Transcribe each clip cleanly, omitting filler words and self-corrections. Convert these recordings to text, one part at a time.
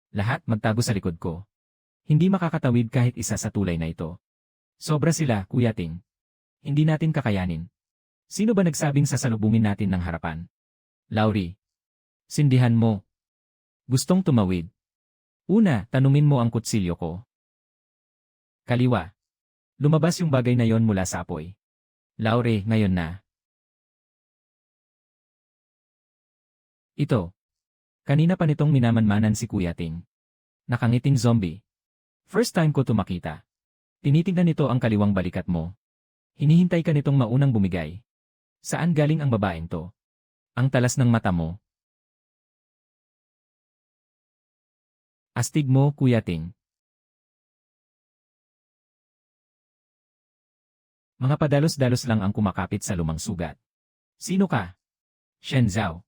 Lahat magtago sa likod ko. Hindi makakatawid kahit isa sa tulay na ito. Sobra sila, Kuya Ting. Hindi natin kakayanin. Sino ba nagsabing sasalubungin natin ng harapan? Lauri. Sindihan mo. Gustong tumawid. Una, tanumin mo ang kutsilyo ko. Kaliwa. Lumabas yung bagay na yon mula sa apoy. Lauri, ngayon na. Ito. Kanina pa nitong minamanmanan si Kuya Ting. Nakangiting zombie. First time ko tumakita. Tinitingnan nito ang kaliwang balikat mo. Hinihintay ka nitong maunang bumigay. Saan galing ang babaeng to? Ang talas ng mata mo. Astig mo, Kuya Ting. Mga padalos-dalos lang ang kumakapit sa lumang sugat. Sino ka? Shen Zhao.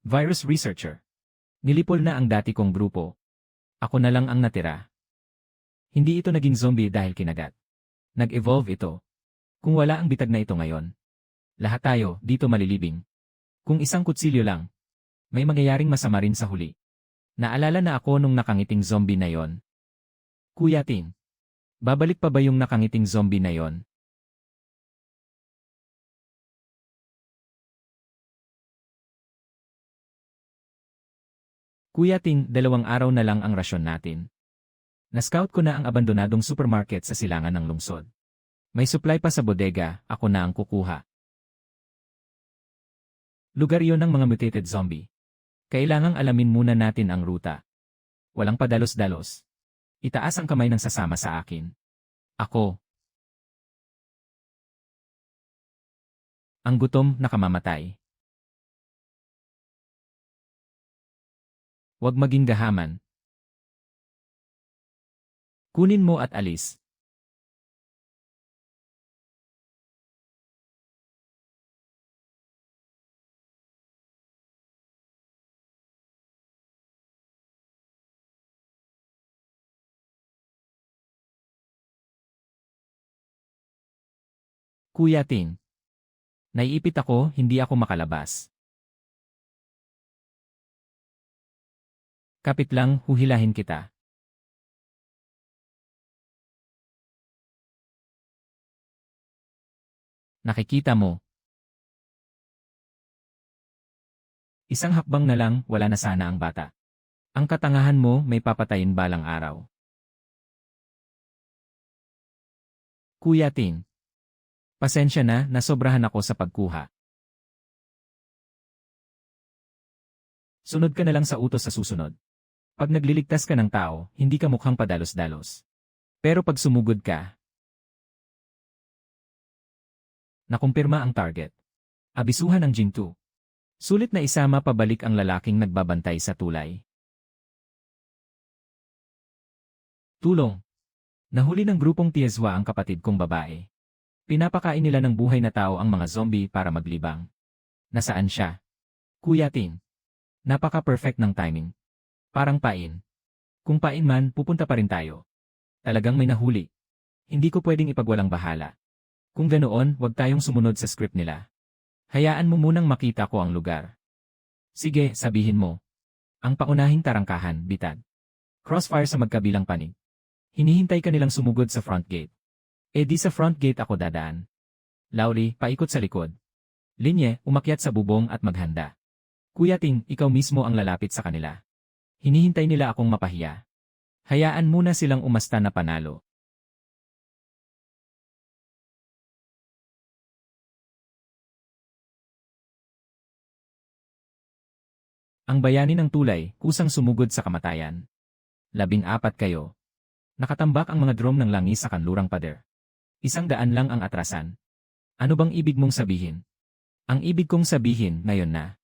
Virus researcher. Nilipol na ang dati kong grupo. Ako na lang ang natira. Hindi ito naging zombie dahil kinagat. Nag-evolve ito. Kung wala ang bitag na ito ngayon, lahat tayo dito malilibing. Kung isang kutsilyo lang, may mangyayaring masama rin sa huli. Naalala na ako nung nakangiting zombie na yon. Kuya Ting, babalik pa ba yung nakangiting zombie na yon? Kuya Ting, 2 araw na lang ang rasyon natin. Na-scout ko na ang abandonadong supermarket sa silangan ng lungsod. May supply pa sa bodega, ako na ang kukuha. Lugar yon ng mga mutated zombie. Kailangang alamin muna natin ang ruta. Walang padalos-dalos. Itaas ang kamay ng sasama sa akin. Ako. Ang gutom nakamamatay. Huwag maging gahaman. Kunin mo at alis. Kuya Ting. Naiipit ako, hindi ako makalabas. Kapit lang, huhilahin kita. Nakikita mo. Isang hakbang na lang, wala na sana ang bata. Ang katangahan mo may papatayin balang araw. Kuya Ting. Pasensya na, nasobrahan ako sa pagkuha. Sunod ka na lang sa utos sa susunod. Pag nagliligtas ka ng tao, hindi ka mukhang padalos-dalos. Pero pag sumugod ka, nakumpirma ang target. Abisuhan ang Jing-2. Sulit na isama pabalik ang lalaking nagbabantay sa tulay. Tulong. Nahuli ng grupong Tiezwa ang kapatid kong babae. Pinapakain nila ng buhay na tao ang mga zombie para maglibang. Nasaan siya? Kuya Ting. Napaka-perfect ng timing. Parang pain. Kung pain man, pupunta pa rin tayo. Talagang may nahuli. Hindi ko pwedeng ipagwalang bahala. Kung ganoon, wag tayong sumunod sa script nila. Hayaan mo munang makita ko ang lugar. Sige, sabihin mo. Ang paunahing tarangkahan, bitad. Crossfire sa magkabilang panig. Hinihintay ka nilang sumugod sa front gate. Eh di sa front gate ako dadaan. Lauri, paikot sa likod. Linye, umakyat sa bubong at maghanda. Kuya Ting, ikaw mismo ang lalapit sa kanila. Hinihintay nila akong mapahiya. Hayaan muna silang umasta na panalo. Ang bayani ng tulay, kusang sumugod sa kamatayan. 14 kayo. Nakatambak ang mga drum ng langis sa kanlurang pader. 100 lang ang atrasan. Ano bang ibig mong sabihin? Ang ibig kong sabihin, ngayon na.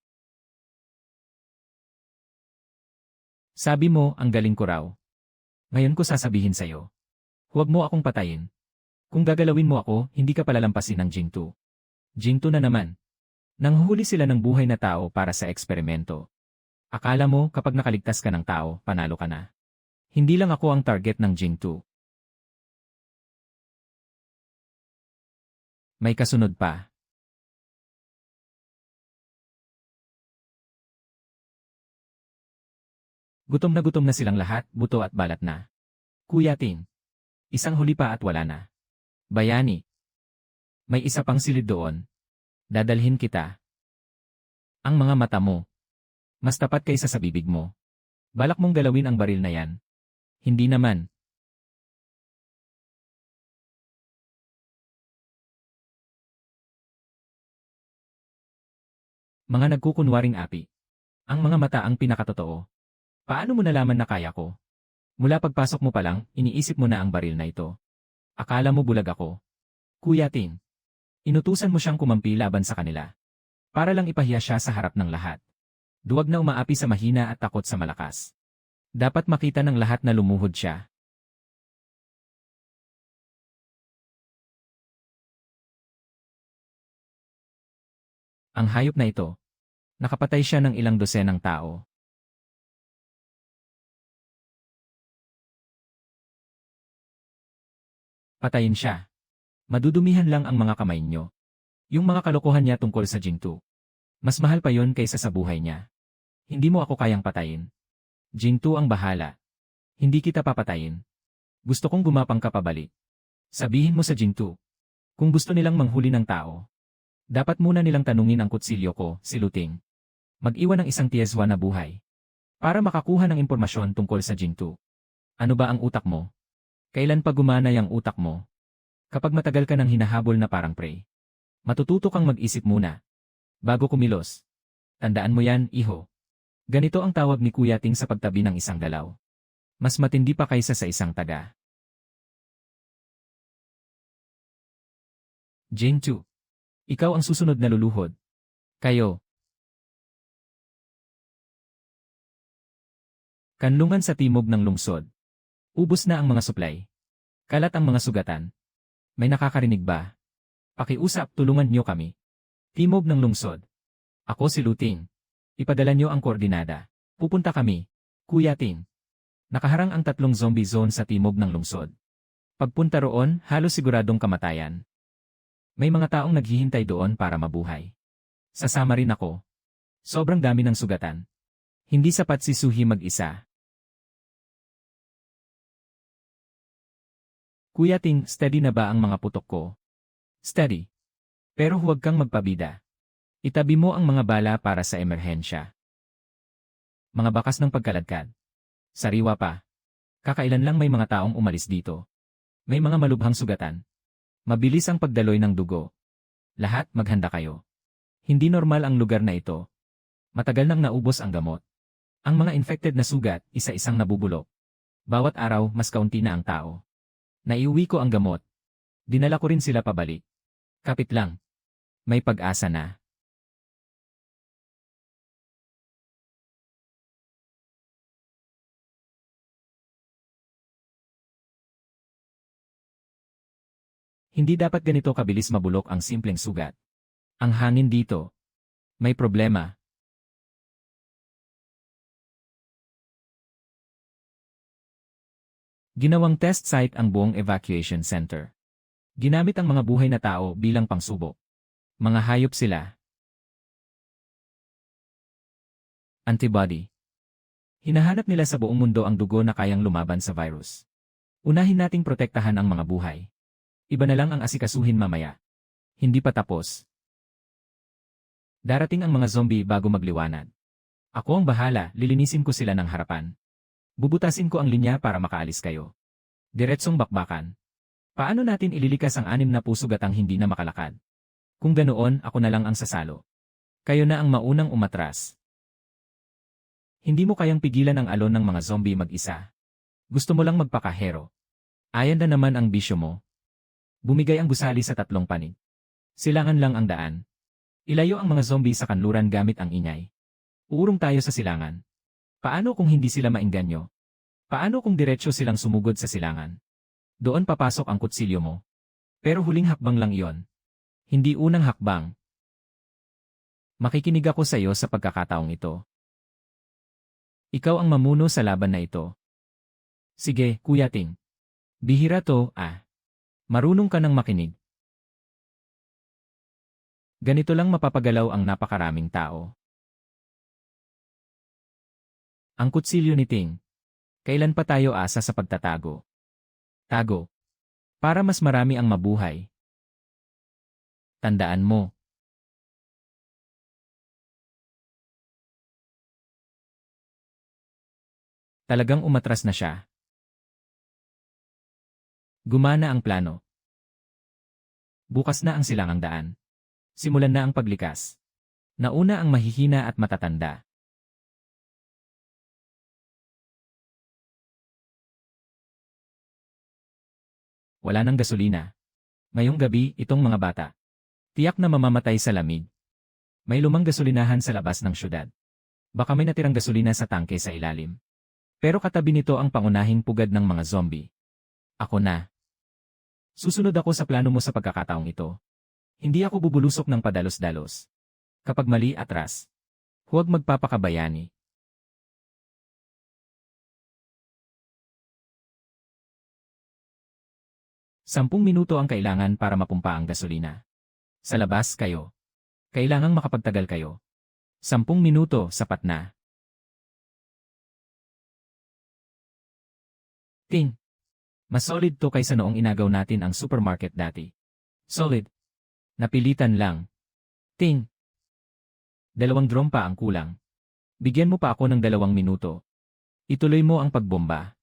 Sabi mo, ang galing ko raw. Ngayon ko sasabihin sa'yo. Huwag mo akong patayin. Kung gagalawin mo ako, hindi ka palalampasin ng Jing-2. Jing-2 na naman. Nanghuli sila ng buhay na tao para sa eksperimento. Akala mo, kapag nakaligtas ka ng tao, panalo ka na. Hindi lang ako ang target ng Jing-2. May kasunod pa. Gutom na silang lahat, buto at balat na. Kuya Ting. Isang huli pa at wala na. Bayani. May isa pang silid doon. Dadalhin kita. Ang mga mata mo. Mas tapat kaysa sa bibig mo. Balak mong galawin ang baril na yan. Hindi naman. Mga nagkukunwaring api. Ang mga mata ang pinakatotoo. Paano mo nalaman na kaya ko? Mula pagpasok mo pa lang, iniisip mo na ang baril na ito. Akala mo bulag ako. Kuya Ting. Inutusan mo siyang kumampi laban sa kanila. Para lang ipahiya siya sa harap ng lahat. Duwag na umaapi sa mahina at takot sa malakas. Dapat makita ng lahat na lumuhod siya. Ang hayop na ito. Nakapatay siya ng ilang dosenang tao. Patayin siya. Madudumihan lang ang mga kamay niyo. Yung mga kalokohan niya tungkol sa Jingtu. Mas mahal pa yon kaysa sa buhay niya. Hindi mo ako kayang patayin. Jingtu ang bahala. Hindi kita papatayin. Gusto kong gumapang ka pabalik. Sabihin mo sa Jingtu. Kung gusto nilang manghuli ng tao. Dapat muna nilang tanungin ang kutsilyo ko, si Luting. Mag-iwan ng isang tiyeswa na buhay. Para makakuha ng impormasyon tungkol sa Jingtu. Ano ba ang utak mo? Kailan pa gumanay ang utak mo? Kapag matagal ka ng hinahabol na parang prey. Matututo kang mag-isip muna. Bago kumilos. Tandaan mo yan, iho. Ganito ang tawag ni Kuya Ting sa pagtabi ng isang galaw. Mas matindi pa kaysa sa isang taga. Jingtu. Ikaw ang susunod na luluhod. Kayo. Kanlungan sa timog ng lungsod. Ubos na ang mga supply. Kalat ang mga sugatan. May nakakarinig ba? Pakiusap, tulungan niyo kami. Timog ng lungsod. Ako si Luting. Ipadala niyo ang koordinada. Pupunta kami. Kuya Ting. Nakaharang ang 3 zombie zone sa timog ng lungsod. Pagpunta roon, halos siguradong kamatayan. May mga taong naghihintay doon para mabuhay. Sasama rin ako. Sobrang dami ng sugatan. Hindi sapat si Suhi mag-isa. Kuya Ting, steady na ba ang mga putok ko? Steady. Pero huwag kang magpabida. Itabi mo ang mga bala para sa emerhensya. Mga bakas ng pagkaladkad. Sariwa pa. Kakailan lang may mga taong umalis dito. May mga malubhang sugatan. Mabilis ang pagdaloy ng dugo. Lahat maghanda kayo. Hindi normal ang lugar na ito. Matagal nang naubos ang gamot. Ang mga infected na sugat, isa-isang nabubulok. Bawat araw, mas kaunti na ang tao. Naiuwi ko ang gamot. Dinala ko rin sila pabalik. Kapit lang. May pag-asa na. Hindi dapat ganito kabilis mabulok ang simpleng sugat. Ang hangin dito. May problema. Ginawang test site ang buong evacuation center. Ginamit ang mga buhay na tao bilang pangsubok. Mga hayop sila. Antibody. Hinahanap nila sa buong mundo ang dugo na kayang lumaban sa virus. Unahin nating protektahan ang mga buhay. Iba na lang ang asikasuhin mamaya. Hindi pa tapos. Darating ang mga zombie bago magliwanag. Ako ang bahala, lilinisin ko sila ng harapan. Bubutasin ko ang linya para makaalis kayo. Diretsong bakbakan. Paano natin ililikas ang 6 na pusugatang hindi na makalakad? Kung ganoon, ako na lang ang sasalo. Kayo na ang maunang umatras. Hindi mo kayang pigilan ang alon ng mga zombie mag-isa. Gusto mo lang magpakahero. Ayan na naman ang bisyo mo. Bumigay ang gusali sa 3 panig. Silangan lang ang daan. Ilayo ang mga zombie sa kanluran gamit ang ingay. Uurong tayo sa silangan. Paano kung hindi sila maengganyo? Paano kung diretsyo silang sumugod sa silangan? Doon papasok ang kutsilyo mo. Pero huling hakbang lang iyon. Hindi unang hakbang. Makikinig ako sa iyo sa pagkakataong ito. Ikaw ang mamuno sa laban na ito. Sige, Kuya Ting. Bihira to, Marunong ka nang makinig. Ganito lang mapapagalaw ang napakaraming tao. Ang kutsilyo ni Ting. Kailan pa tayo asa sa pagtatago? Tago. Para mas marami ang mabuhay. Tandaan mo. Talagang umatras na siya. Gumana ang plano. Bukas na ang silangang daan. Simulan na ang paglikas. Nauna ang mahihina at matatanda. Wala nang gasolina. Ngayong gabi, itong mga bata. Tiyak na mamamatay sa lamig. May lumang gasolinahan sa labas ng syudad. Baka may natirang gasolina sa tangke sa ilalim. Pero katabi nito ang pangunahing pugad ng mga zombie. Ako na. Susunod ako sa plano mo sa pagkakataong ito. Hindi ako bubulusok ng padalos-dalos. Kapag mali atras, huwag magpapakabayani. Sampung minuto ang kailangan para mapumpa ang gasolina. Sa labas kayo. Kailangang makapagtagal kayo. 10 minuto, sapat na. Ting. Mas solid to kaysa noong inagaw natin ang supermarket dati. Solid. Napilitan lang. Ting. 2 drum pa ang kulang. Bigyan mo pa ako ng 2 minuto. Ituloy mo ang pagbomba.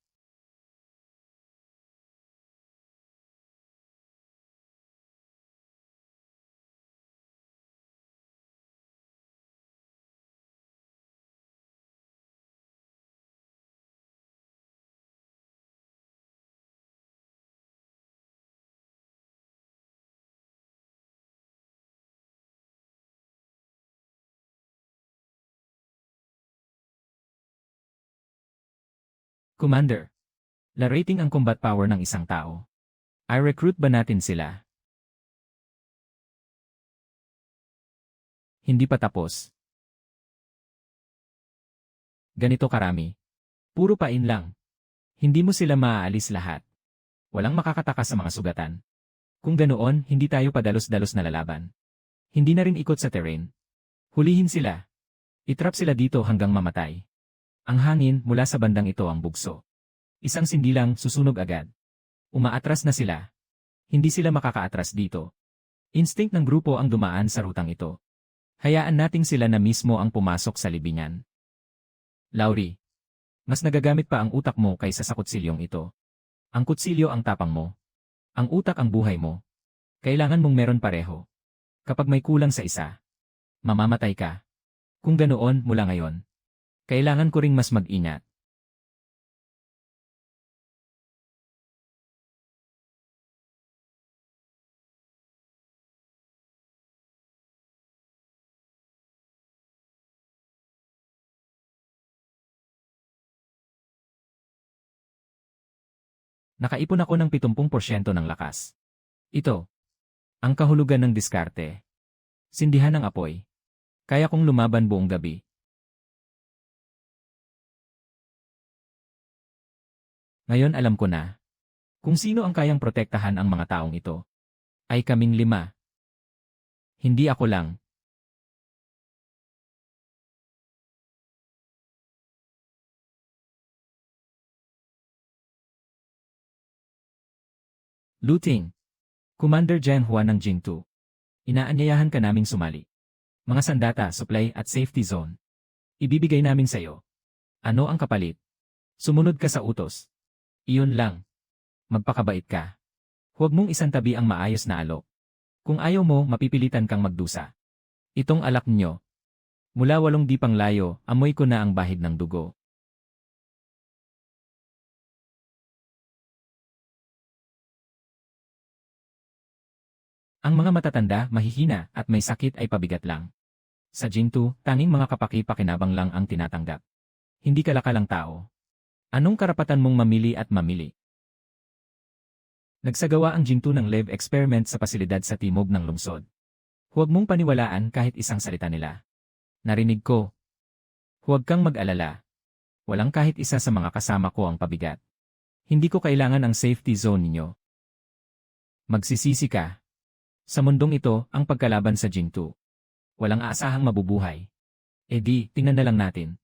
Commander. La-rating ang combat power ng isang tao. I-recruit ba natin sila? Hindi pa tapos. Ganito karami. Puro pain lang. Hindi mo sila maaalis lahat. Walang makakataka sa mga sugatan. Kung ganoon, hindi tayo padalos-dalos na lalaban. Hindi na rin ikot sa terrain. Hulihin sila. Itrap sila dito hanggang mamatay. Ang hangin mula sa bandang ito ang bugso. Isang sindi lang, susunog agad. Umaatras na sila. Hindi sila makakaatras dito. Instinct ng grupo ang dumaan sa rutang ito. Hayaan nating sila na mismo ang pumasok sa libingan. Laurie. Mas nagagamit pa ang utak mo kaysa sa kutsilyong ito. Ang kutsilyo ang tapang mo. Ang utak ang buhay mo. Kailangan mong meron pareho. Kapag may kulang sa isa, mamamatay ka. Kung ganoon mula ngayon, kailangan ko ring mas mag-ingat. Nakaipon ako ng 70% ng lakas. Ito. Ang kahulugan ng diskarte. Sindihan ng apoy. Kaya kong lumaban buong gabi. Ngayon alam ko na. Kung sino ang kayang protektahan ang mga taong ito. Ay kaming 5. Hindi ako lang. Looting. Commander Jian Huan ng Jingtu. Inaanyayahan ka naming sumali. Mga sandata, supply at safety zone. Ibibigay namin sa'yo. Ano ang kapalit? Sumunod ka sa utos. Iyon lang. Magpakabait ka. Huwag mong isantabi ang maayos na alok. Kung ayaw mo, mapipilitan kang magdusa. Itong alak nyo. Mula 8 di pang layo, amoy ko na ang bahid ng dugo. Ang mga matatanda, mahihina, at may sakit ay pabigat lang. Sa Jingtu, tanging mga kapaki-pakinabang lang ang tinatanggap. Hindi kalakalang tao. Anong karapatan mong mamili at mamili? Nagsagawa ang Jingtu ng live experiment sa pasilidad sa timog ng lungsod. Huwag mong paniwalaan kahit isang salita nila. Narinig ko. Huwag kang mag-alala. Walang kahit isa sa mga kasama ko ang pabigat. Hindi ko kailangan ang safety zone ninyo. Magsisisi ka. Sa mundong ito, ang pagkalaban sa Jingtu. Walang aasahang mabubuhay. E di, tingnan na lang natin.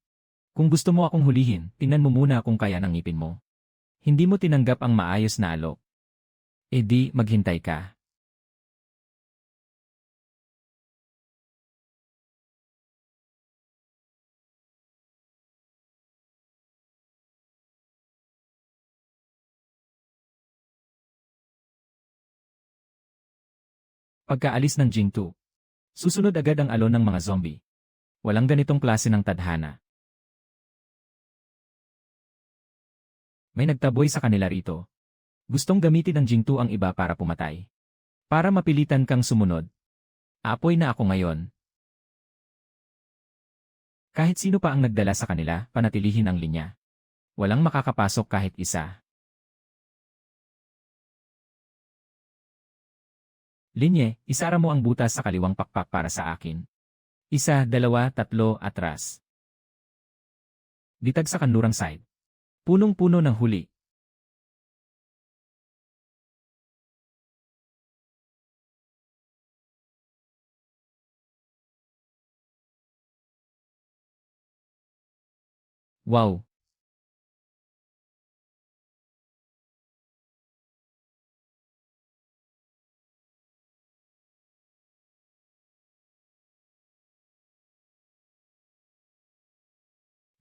Kung gusto mo akong hulihin, tingnan mo muna kung kaya ng ngipin mo. Hindi mo tinanggap ang maayos na alok. E di, maghintay ka. Pagkaalis ng Jingtu, susunod agad ang alon ng mga zombie. Walang ganitong klase ng tadhana. May nagtaboy sa kanila rito. Gustong gamitin ng Jingtu ang iba para pumatay. Para mapilitan kang sumunod. Aapoy na ako ngayon. Kahit sino pa ang nagdala sa kanila, panatilihin ang linya. Walang makakapasok kahit isa. Linye, isara mo ang butas sa kaliwang pakpak para sa akin. 1, 2, 3, atras. Ditag sa kanlurang side. Punong-puno ng huli. Wow!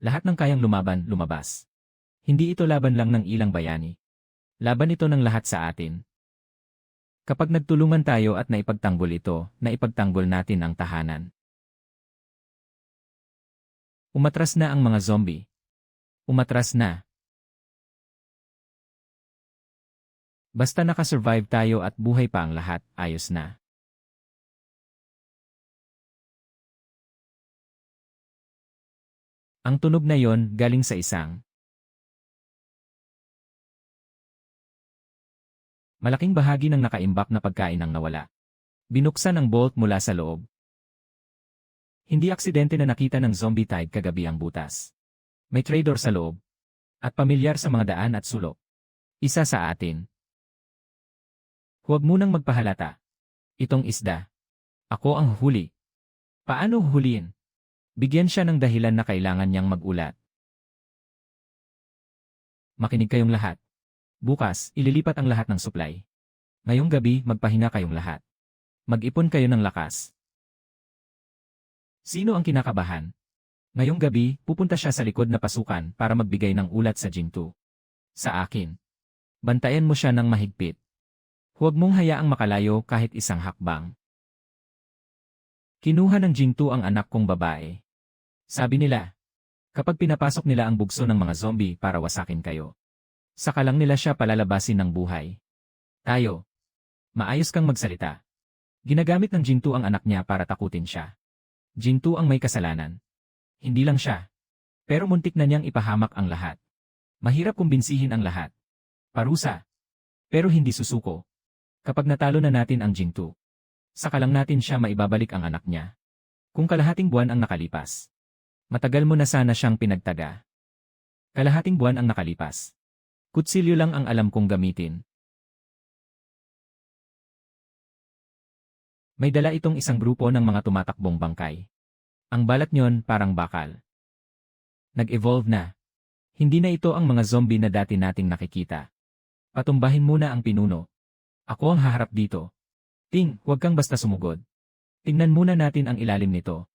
Lahat ng kayang lumaban, lumabas. Hindi ito laban lang ng ilang bayani. Laban ito ng lahat sa atin. Kapag nagtulungan tayo at naipagtanggol ito, naipagtanggol natin ang tahanan. Umatras na ang mga zombie. Umatras na. Basta nakasurvive tayo at buhay pa ang lahat, ayos na. Ang tunog na yon galing sa isang malaking bahagi ng nakaimbak na pagkain ang nawala. Binuksan ang bolt mula sa loob. Hindi aksidente na nakita ng zombie tide kagabi ang butas. May traitor sa loob. At pamilyar sa mga daan at sulok. Isa sa atin. Huwag munang magpahalata. Itong isda. Ako ang huli. Paano huliin? Bigyan siya ng dahilan na kailangan niyang magulat. Makinig kayong lahat. Bukas, ililipat ang lahat ng supply. Ngayong gabi, magpahinga kayong lahat. Mag-ipon kayo ng lakas. Sino ang kinakabahan? Ngayong gabi, pupunta siya sa likod na pasukan para magbigay ng ulat sa Jingtu. Sa akin. Bantayan mo siya ng mahigpit. Huwag mong hayaang makalayo kahit isang hakbang. Kinuha ng Jingtu ang anak kong babae. Sabi nila, kapag pinapasok nila ang bugso ng mga zombie para wasakin kayo, saka lang nila siya palalabasin ng buhay. Tayo. Maayos kang magsalita. Ginagamit ng Jingtu ang anak niya para takutin siya. Jingtu ang may kasalanan. Hindi lang siya. Pero muntik na niyang ipahamak ang lahat. Mahirap kumbinsihin ang lahat. Parusa. Pero hindi susuko. Kapag natalo na natin ang Jingtu, saka lang natin siya maibabalik ang anak niya. Kung kalahating buwan ang nakalipas. Matagal mo na sana siyang pinagtaga. Kalahating buwan ang nakalipas. Kutsilyo lang ang alam kong gamitin. May dala itong isang grupo ng mga tumatakbong bangkay. Ang balat niyon parang bakal. Nag-evolve na. Hindi na ito ang mga zombie na dati nating nakikita. Patumbahin muna ang pinuno. Ako ang haharap dito. Ting, huwag kang basta sumugod. Tingnan muna natin ang ilalim nito.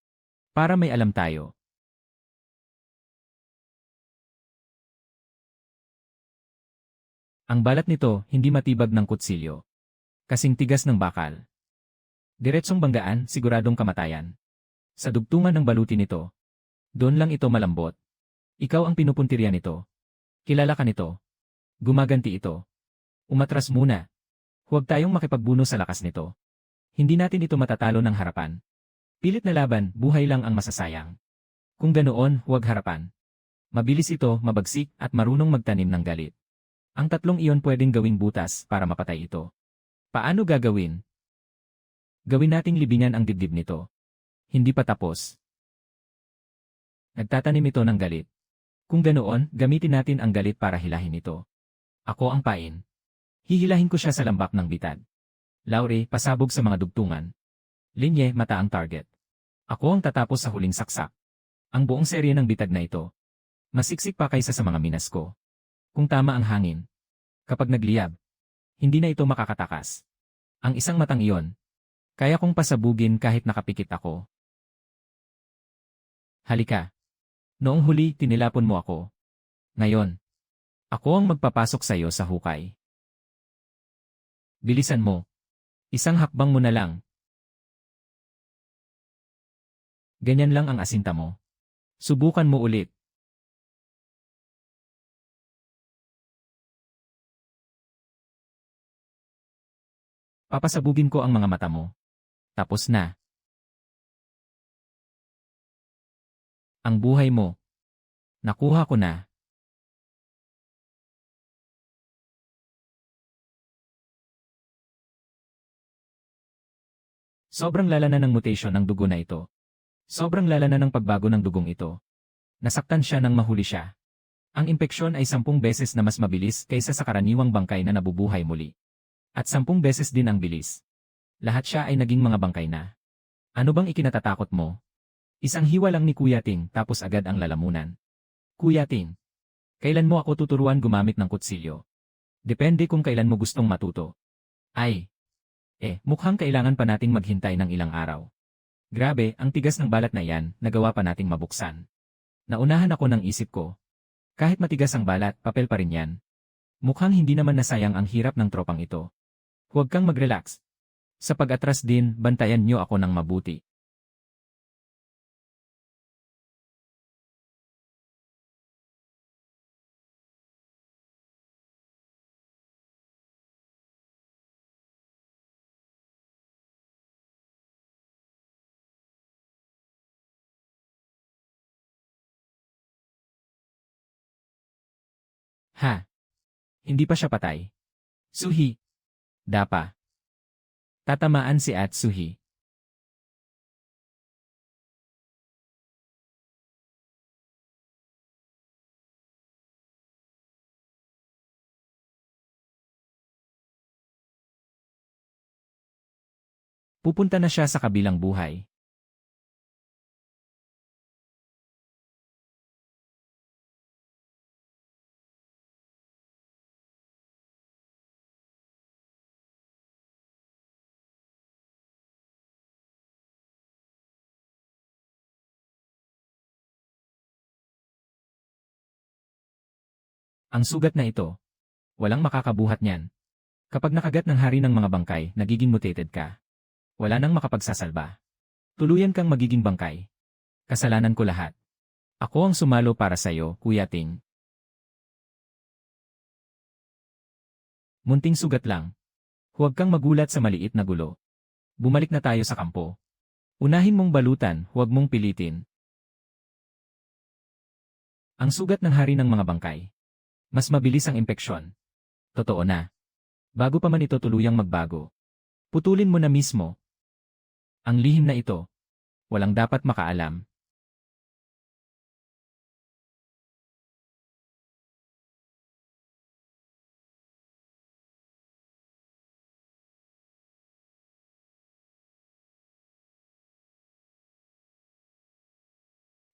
Para may alam tayo. Ang balat nito hindi matibag ng kutsilyo. Kasing tigas ng bakal. Diretsong banggaan, siguradong kamatayan. Sa dugtungan ng baluti nito. Doon lang ito malambot. Ikaw ang pinupuntirya nito. Kilala ka nito. Gumaganti ito. Umatras muna. Huwag tayong makipagbuno sa lakas nito. Hindi natin ito matatalo ng harapan. Pilit na laban, buhay lang ang masasayang. Kung ganoon, huwag harapan. Mabilis ito, mabagsik, at marunong magtanim ng galit. Ang tatlong iyon pwedeng gawing butas para mapatay ito. Paano gagawin? Gawin nating libingan ang dibdib nito. Hindi pa tapos. Nagtatanim ito ng galit. Kung ganoon, gamitin natin ang galit para hilahin ito. Ako ang pain. Hihilahin ko siya sa lambak ng bitad. Laure, pasabog sa mga dugtungan. Linye, mata ang target. Ako ang tatapos sa huling saksak. Ang buong serye ng bitag na ito. Masiksik pa kaysa sa mga minas ko. Kung tama ang hangin. Kapag nagliyab, hindi na ito makakatakas. Ang isang matang iyon, kaya kong pasabugin kahit nakapikit ako. Halika. Noong huli, tinilapon mo ako. Ngayon, ako ang magpapasok sa iyo sa hukay. Bilisan mo. Isang hakbang mo na lang. Ganyan lang ang asinta mo. Subukan mo ulit. Papasabugin ko ang mga mata mo. Tapos na. Ang buhay mo. Nakuha ko na. Sobrang lala na ng mutation ng dugo na ito. Sobrang lala na ng pagbago ng dugong ito. Nasaktan siya nang mahuli siya. Ang impeksyon ay 10 beses na mas mabilis kaysa sa karaniwang bangkay na nabubuhay muli. At 10 beses din ang bilis. Lahat siya ay naging mga bangkay na. Ano bang ikinatatakot mo? Isang hiwa lang ni Kuya Ting tapos agad ang lalamunan. Kuya Ting, kailan mo ako tuturuan gumamit ng kutsilyo? Depende kung kailan mo gustong matuto. Ay, mukhang kailangan pa nating maghintay ng ilang araw. Grabe, ang tigas ng balat na yan, nagawa pa nating mabuksan. Naunahan ako ng isip ko. Kahit matigas ang balat, papel pa rin yan. Mukhang hindi naman nasayang ang hirap ng tropang ito. Huwag kang mag-relax. Sa pag-atras din, bantayan niyo ako ng mabuti. Ha? Hindi pa siya patay. Suhi. Dapa. Tatamaan si Atsuhi. Pupunta na siya sa kabilang buhay. Ang sugat na ito. Walang makakabuhat niyan. Kapag nakagat ng hari ng mga bangkay, nagiging mutated ka. Wala nang makapagsasalba. Tuluyan kang magiging bangkay. Kasalanan ko lahat. Ako ang sumalo para sa'yo, Kuya Ting. Munting sugat lang. Huwag kang magulat sa maliit na gulo. Bumalik na tayo sa kampo. Unahin mong balutan, huwag mong pilitin. Ang sugat ng hari ng mga bangkay. Mas mabilis ang impeksyon. Totoo na. Bago pa man ito tuluyang magbago. Putulin mo na mismo. Ang lihim na ito. Walang dapat makaalam.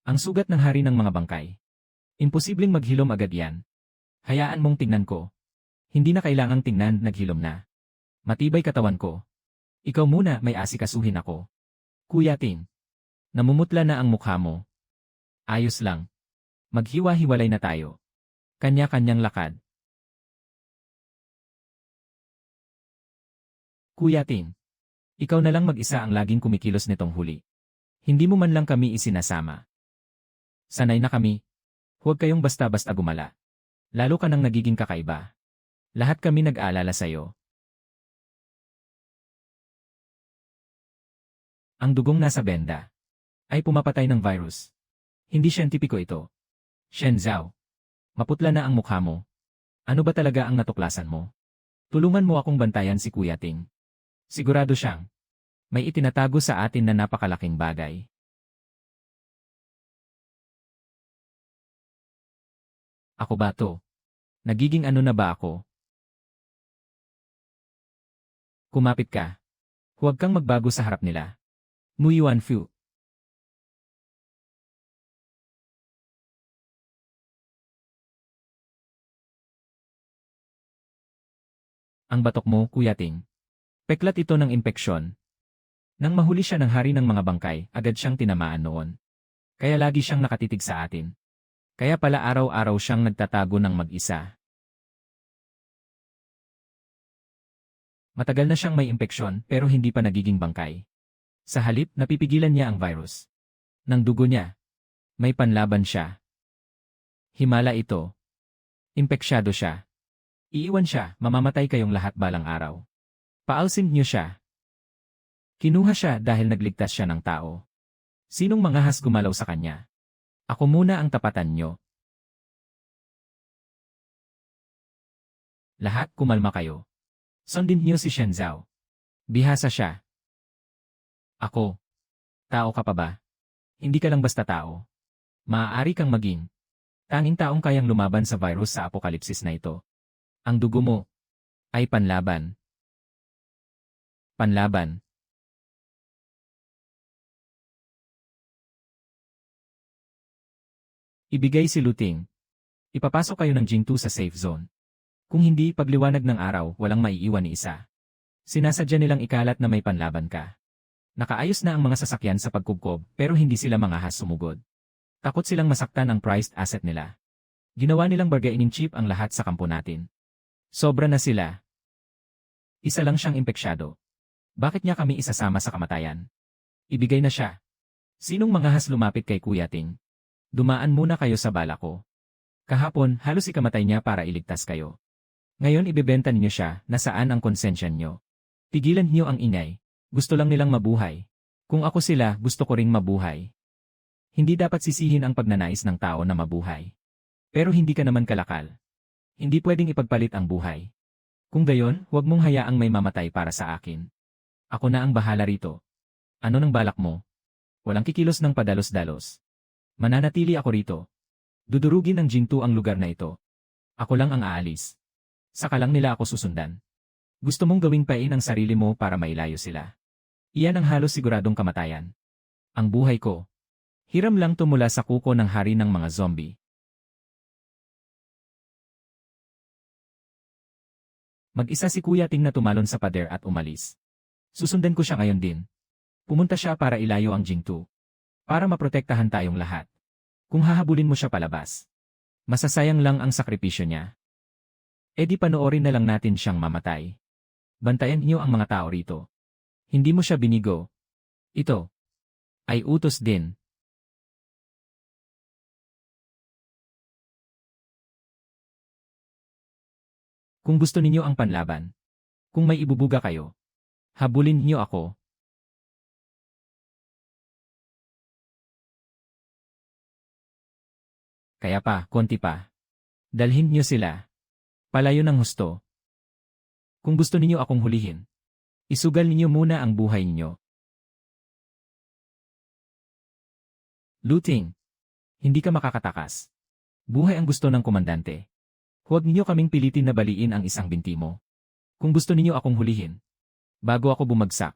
Ang sugat ng hari ng mga bangkay. Imposibleng maghilom agad yan. Hayaan mong tingnan ko. Hindi na kailangang tingnan, naghilom na. Matibay katawan ko. Ikaw muna, may asikasuhin ako. Kuya Ting. Namumutla na ang mukha mo. Ayos lang. Maghiwa-hiwalay na tayo. Kanya-kanyang lakad. Kuya Ting. Ikaw na lang mag-isa ang laging kumikilos nitong huli. Hindi mo man lang kami isinasama. Sanay na kami. Huwag kayong basta-basta gumala. Lalo ka nang nagiging kakaiba. Lahat kami nag-aalala sa'yo. Ang dugong nasa benda ay pumapatay ng virus. Hindi siyentipiko ito. Shen Zhao. Maputla na ang mukha mo. Ano ba talaga ang natuklasan mo? Tulungan mo akong bantayan si Kuya Ting. Sigurado siyang may itinatago sa atin na napakalaking bagay. Ako ba to? Nagiging ano na ba ako? Kumapit ka. Huwag kang magbago sa harap nila. Mu Yuanfu. Ang batok mo, Kuya Ting. Peklat ito ng impeksyon. Nang mahuli siya ng hari ng mga bangkay, agad siyang tinamaan noon. Kaya lagi siyang nakatitig sa atin. Kaya pala araw-araw siyang nagtatago ng mag-isa. Matagal na siyang may impeksyon pero hindi pa nagiging bangkay. Sa halip, napipigilan niya ang virus. Nang dugo niya, may panlaban siya. Himala ito. Impeksyado siya. Iiwan siya, mamamatay kayong lahat balang araw. Paalsin niyo siya. Kinuha siya dahil nagligtas siya ng tao. Sinong mangahas gumalaw sa kanya? Ako muna ang tapatan niyo. Lahat kumalma kayo. Sundin niyo si Shen Zhao. Bihasa siya. Ako. Tao ka pa ba? Hindi ka lang basta tao. Maaari kang maging tanging taong kayang lumaban sa virus sa apokalipsis na ito. Ang dugo mo ay panlaban. Panlaban. Ibigay si Luting. Ipapasok kayo ng Jingtu sa safe zone. Kung hindi, pagliwanag ng araw, walang maiiwan ni isa. Sinasadya nilang ikalat na may panlaban ka. Nakaayos na ang mga sasakyan sa pagkubkob pero hindi sila mangahas sumugod. Takot silang masaktan ang prized asset nila. Ginawa nilang bargainin chip ang lahat sa kampo natin. Sobra na sila. Isa lang siyang impeksyado. Bakit niya kami isasama sa kamatayan? Ibigay na siya. Sinong mangahas lumapit kay Kuya Ting? Dumaan muna kayo sa bala ko. Kahapon, halos ikamatay niya para iligtas kayo. Ngayon ibebenta niyo siya, nasaan ang konsensya niyo? Pigilan niyo ang ingay. Gusto lang nilang mabuhay. Kung ako sila, gusto ko ring mabuhay. Hindi dapat sisihin ang pagnanais ng tao na mabuhay. Pero hindi ka naman kalakal. Hindi pwedeng ipagpalit ang buhay. Kung gayon, huwag mong hayaang may mamatay para sa akin. Ako na ang bahala rito. Ano nang balak mo? Walang kikilos ng padalos-dalos. Mananatili ako rito. Dudurugin ng Jingtu ang lugar na ito. Ako lang ang aalis. Saka lang nila ako susundan. Gusto mong gawing pain ang sarili mo para mailayo sila. Iyan ang halos siguradong kamatayan. Ang buhay ko. Hiram lang to mula sa kuko ng hari ng mga zombie. Mag-isa si Kuya Ting na tumalon sa pader at umalis. Susundan ko siya ngayon din. Pumunta siya para ilayo ang Jingtu. Para maprotektahan tayong lahat. Kung hahabulin mo siya palabas, masasayang lang ang sakripisyo niya. E di panoorin na lang natin siyang mamatay. Bantayan niyo ang mga tao rito. Hindi mo siya binigo. Ito ay utos din. Kung gusto ninyo ang panlaban, kung may ibubuga kayo, habulin niyo ako. Kaya pa, konti pa. Dalhin niyo sila. Palayo ng husto. Kung gusto ninyo akong hulihin, isugal ninyo muna ang buhay ninyo. Luting. Hindi ka makakatakas. Buhay ang gusto ng komandante. Huwag ninyo kaming pilitin na baliin ang isang binti mo. Kung gusto ninyo akong hulihin, bago ako bumagsak,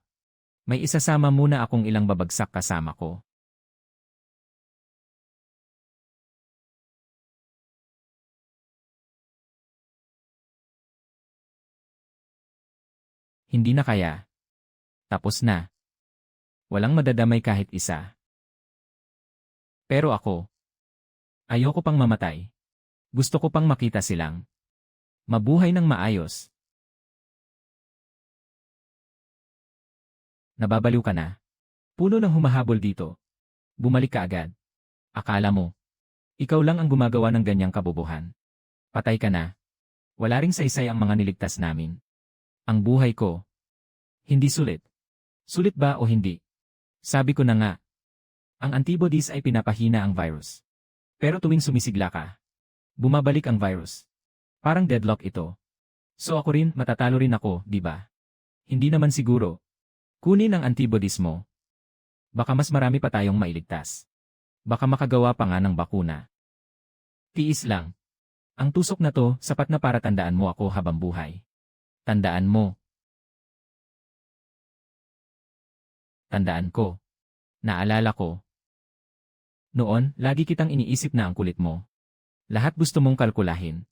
may isasama muna akong ilang babagsak kasama ko. Hindi na kaya. Tapos na. Walang madadamay kahit isa. Pero ako, ayoko pang mamatay. Gusto ko pang makita silang mabuhay ng maayos. Nababaliw ka na. Puno ng humahabol dito. Bumalik ka agad. Akala mo, ikaw lang ang gumagawa ng ganyang kabobohan. Patay ka na. Wala ring saysay ang mga niligtas namin. Ang buhay ko, hindi sulit. Sulit ba o hindi? Sabi ko na nga, ang antibodies ay pinapahina ang virus. Pero tuwing sumisigla ka, bumabalik ang virus. Parang deadlock ito. So ako rin, matatalo rin ako, di ba? Hindi naman siguro. Kunin ang antibodies mo. Baka mas marami pa tayong mailigtas. Baka makagawa pa nga ng bakuna. Tiis lang. Ang tusok na to, sapat na para tandaan mo ako habang buhay. Tandaan mo. Tandaan ko. Naalala ko. Noon, lagi kitang iniisip na ang kulit mo. Lahat gusto mong kalkulahin.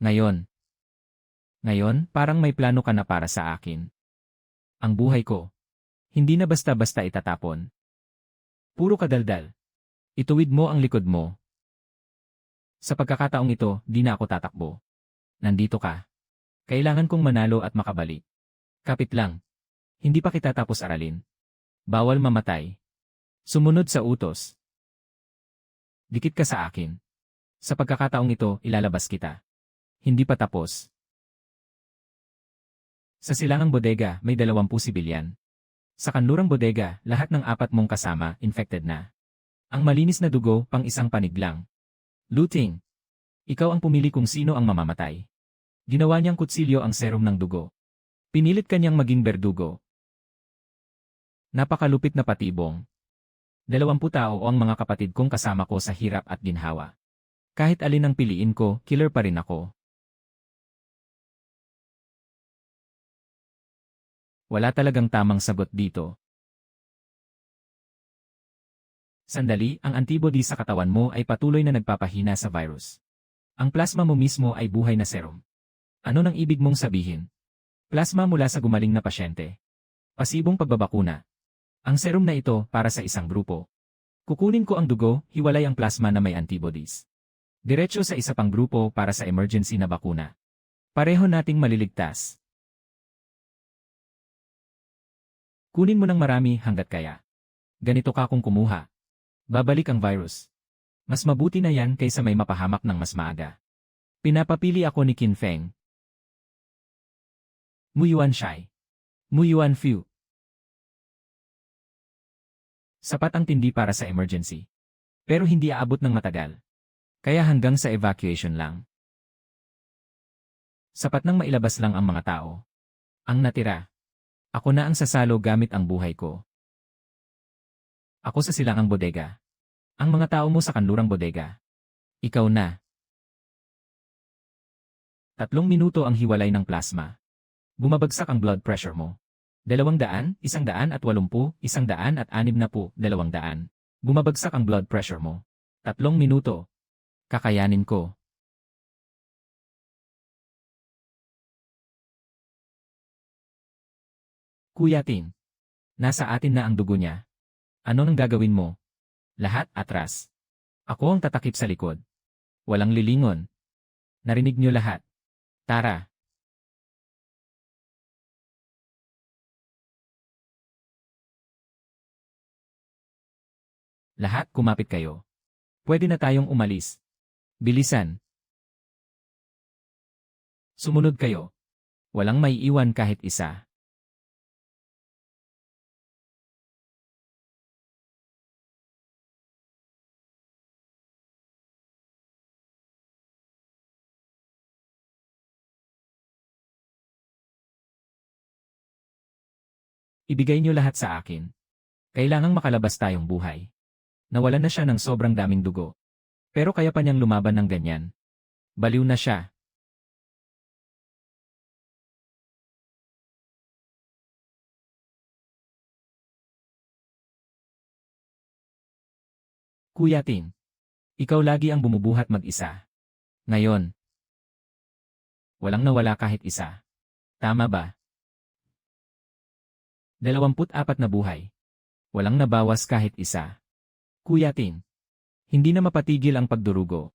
Ngayon, Ngayon, parang may plano ka na para sa akin. Ang buhay ko. Hindi na basta-basta itatapon. Puro kadaldal. Ituwid mo ang likod mo. Sa pagkakataong ito, di na ako tatakbo. Nandito ka. Kailangan kong manalo at makabalik. Kapit lang. Hindi pa kita tapos aralin. Bawal mamatay. Sumunod sa utos. Dikit ka sa akin. Sa pagkakataong ito, ilalabas kita. Hindi pa tapos. Sa silangang bodega, may 20 sibilyan. Sa kanlurang bodega, lahat ng 4 mong kasama, infected na. Ang malinis na dugo, pang isang panig lang. Looting. Ikaw ang pumili kung sino ang mamamatay. Ginawa niyang kutsilyo ang serum ng dugo. Pinilit kanyang maging berdugo. Napakalupit na patibong. 20 tao o ang mga kapatid kong kasama ko sa hirap at ginhawa. Kahit alin ang piliin ko, killer pa rin ako. Wala talagang tamang sagot dito. Sandali, ang antibody sa katawan mo ay patuloy na nagpapahina sa virus. Ang plasma mo mismo ay buhay na serum. Ano nang ibig mong sabihin? Plasma mula sa gumaling na pasyente. Pasibong pagbabakuna. Ang serum na ito para sa isang grupo. Kukunin ko ang dugo, hiwalay ang plasma na may antibodies. Diretso sa isa pang grupo para sa emergency na bakuna. Pareho nating maliligtas. Kunin mo ng marami hanggat kaya. Ganito ka kung kumuha. Babalik ang virus. Mas mabuti na yan kaysa may mapahamak ng mas maaga. Pinapapili ako ni Qin Feng. Muyuan Shai. Muyuan Fu. Sapat ang tindi para sa emergency. Pero hindi aabot ng matagal. Kaya hanggang sa evacuation lang. Sapat nang mailabas lang ang mga tao. Ang natira. Ako na ang sasalo gamit ang buhay ko. Ako sa silangang bodega. Ang mga tao mo sa kanlurang bodega. Ikaw na. 3 minuto ang hiwalay ng plasma. Bumabagsak ang blood pressure mo. 200, 180, 160, 200. Bumabagsak ang blood pressure mo. 3 minuto. Kakayanin ko. Kuya Tin. Nasa atin na ang dugo niya. Ano nang gagawin mo? Lahat atras. Ako ang tatakip sa likod. Walang lilingon. Narinig niyo lahat. Tara. Lahat kumapit kayo. Pwede na tayong umalis. Bilisan. Sumunod kayo. Walang maiiwan kahit isa. Ibigay niyo lahat sa akin. Kailangang makalabas tayong buhay. Nawalan na siya ng sobrang daming dugo. Pero kaya pa niyang lumaban ng ganyan. Baliw na siya. Kuya Tin. Ikaw lagi ang bumubuhat mag-isa. Ngayon. Walang nawala kahit isa. Tama ba? 24 na buhay. Walang nabawas kahit isa. Kuya Tin. Hindi na mapatigil ang pagdurugo.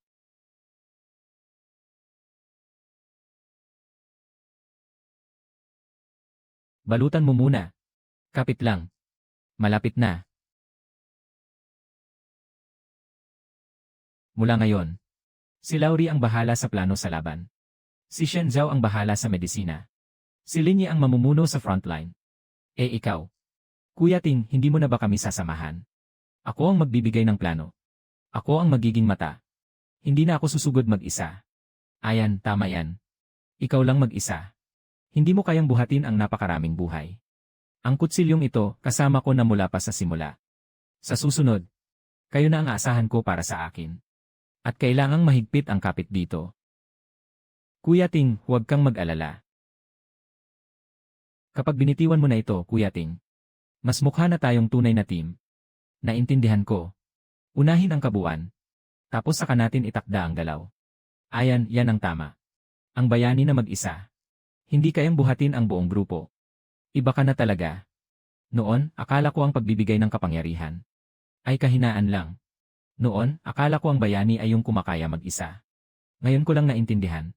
Balutan mo muna. Kapit lang. Malapit na. Mula ngayon. Si Lauri ang bahala sa plano sa laban. Si Shen Zhao ang bahala sa medisina. Si Linyi ang mamumuno sa frontline. Ikaw. Kuya Ting, hindi mo na ba kami sasamahan? Ako ang magbibigay ng plano. Ako ang magiging mata. Hindi na ako susugod mag-isa. Ayan, tama yan. Ikaw lang mag-isa. Hindi mo kayang buhatin ang napakaraming buhay. Ang kutsilyong ito, kasama ko na mula pa sa simula. Sa susunod, kayo na ang aasahan ko para sa akin. At kailangang mahigpit ang kapit dito. Kuya Ting, huwag kang mag-alala. Kapag binitiwan mo na ito, Kuya Ting, mas mukha na tayong tunay na team. Naintindihan ko. Unahin ang kabuuan. Tapos saka natin itakda ang galaw. Ayan, yan ang tama. Ang bayani na mag-isa. Hindi kayang buhatin ang buong grupo. Iba ka na talaga. Noon, akala ko ang pagbibigay ng kapangyarihan ay kahinaan lang. Noon, akala ko ang bayani ay yung kumakaya mag-isa. Ngayon ko lang naintindihan.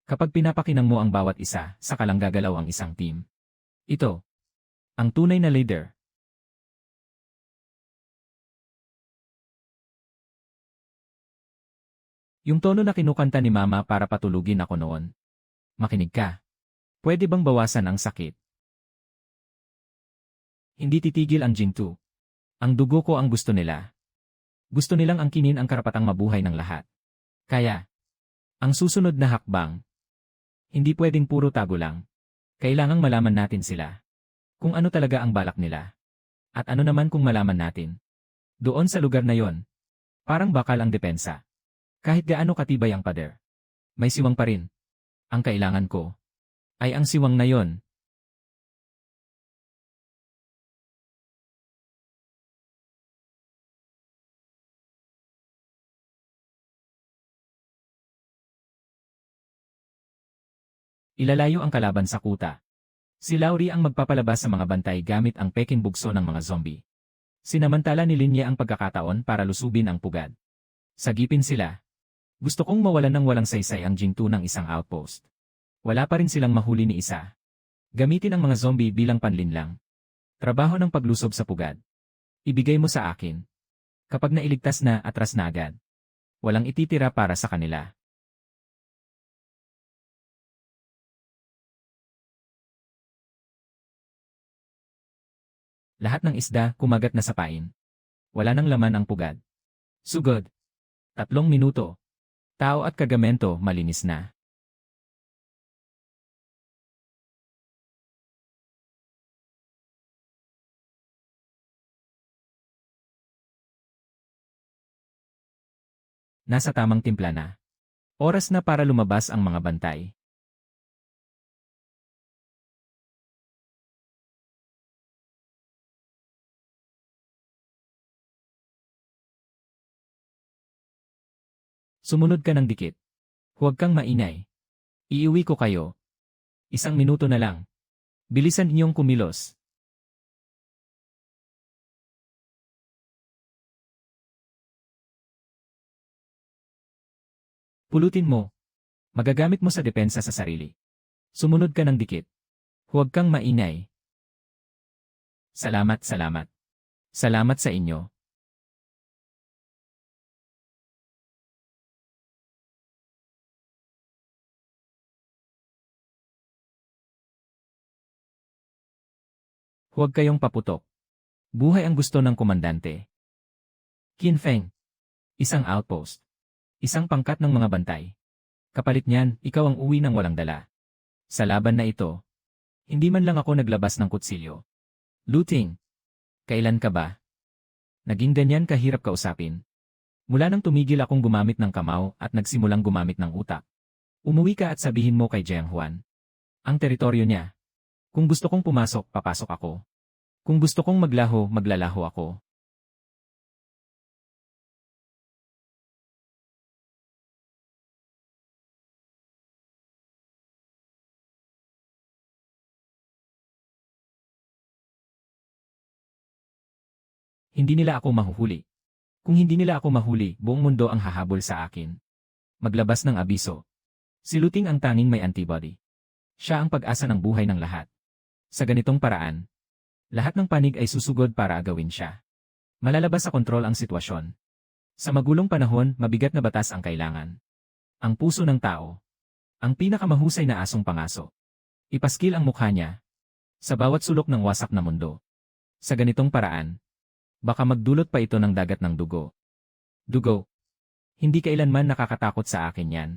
Kapag pinapakinang mo ang bawat isa, saka lang gagalaw ang isang team. Ito, ang tunay na leader. Yung tono na kinukanta ni Mama para patulugin ako noon. Makinig ka. Pwede bang bawasan ang sakit? Hindi titigil ang Jingtu. Ang dugo ko ang gusto nila. Gusto nilang angkinin ang karapatang mabuhay ng lahat. Kaya, ang susunod na hakbang, hindi pwedeng puro tago lang. Kailangang malaman natin sila. Kung ano talaga ang balak nila. At ano naman kung malaman natin. Doon sa lugar na yon, parang bakal ang depensa. Kahit gaano katibay ang pader, may siwang pa rin. Ang kailangan ko ay ang siwang na yon. Ilalayo ang kalaban sa kuta. Si Lauri ang magpapalabas sa mga bantay gamit ang peking bugso ng mga zombie. Sinamantala ni Linya ang pagkakataon para lusubin ang pugad. Sagipin sila. Gusto kong mawalan ng walang saysay ang Jingtu ng isang outpost. Wala pa rin silang mahuli ni isa. Gamitin ang mga zombie bilang panlinlang. Trabaho ng paglusob sa pugad. Ibigay mo sa akin. Kapag nailigtas na, atras na agad. Walang ititira para sa kanila. Lahat ng isda kumagat na sa pain. Wala nang laman ang pugad. Sugod. 3 minuto. Tao at kagamento malinis na. Nasa tamang timpla na. Oras na para lumabas ang mga bantay. Sumunod ka ng dikit. Huwag kang maingay. Iiwi ko kayo. 1 minuto na lang. Bilisan ninyong kumilos. Pulutin mo. Magagamit mo sa depensa sa sarili. Sumunod ka ng dikit. Huwag kang maingay. Salamat, salamat. Salamat sa inyo. Huwag kayong paputok. Buhay ang gusto ng komandante. Qin Feng. Isang outpost. Isang pangkat ng mga bantay. Kapalit niyan, ikaw ang uwi ng walang dala. Sa laban na ito, hindi man lang ako naglabas ng kutsilyo. Looting. Kailan ka ba? Naging ganyan kahirap kausapin. Mula nang tumigil akong gumamit ng kamao at nagsimulang gumamit ng utak. Umuwi ka at sabihin mo kay Jiang Huan. Ang teritoryo niya. Kung gusto kong pumasok, papasok ako. Kung gusto kong maglaho, maglalaho ako. Hindi nila ako mahuhuli. Kung hindi nila ako mahuli, buong mundo ang hahabol sa akin. Maglabas ng abiso. Si Luting ang tanging may antibody. Siya ang pag-asa ng buhay ng lahat. Sa ganitong paraan, lahat ng panig ay susugod para agawin siya. Malalabas sa kontrol ang sitwasyon. Sa magulong panahon, mabigat na batas ang kailangan. Ang puso ng tao. Ang pinakamahusay na asong pangaso. Ipaskil ang mukha niya. Sa bawat sulok ng wasak na mundo. Sa ganitong paraan, baka magdulot pa ito ng dagat ng dugo. Dugo. Hindi kailanman nakakatakot sa akin yan.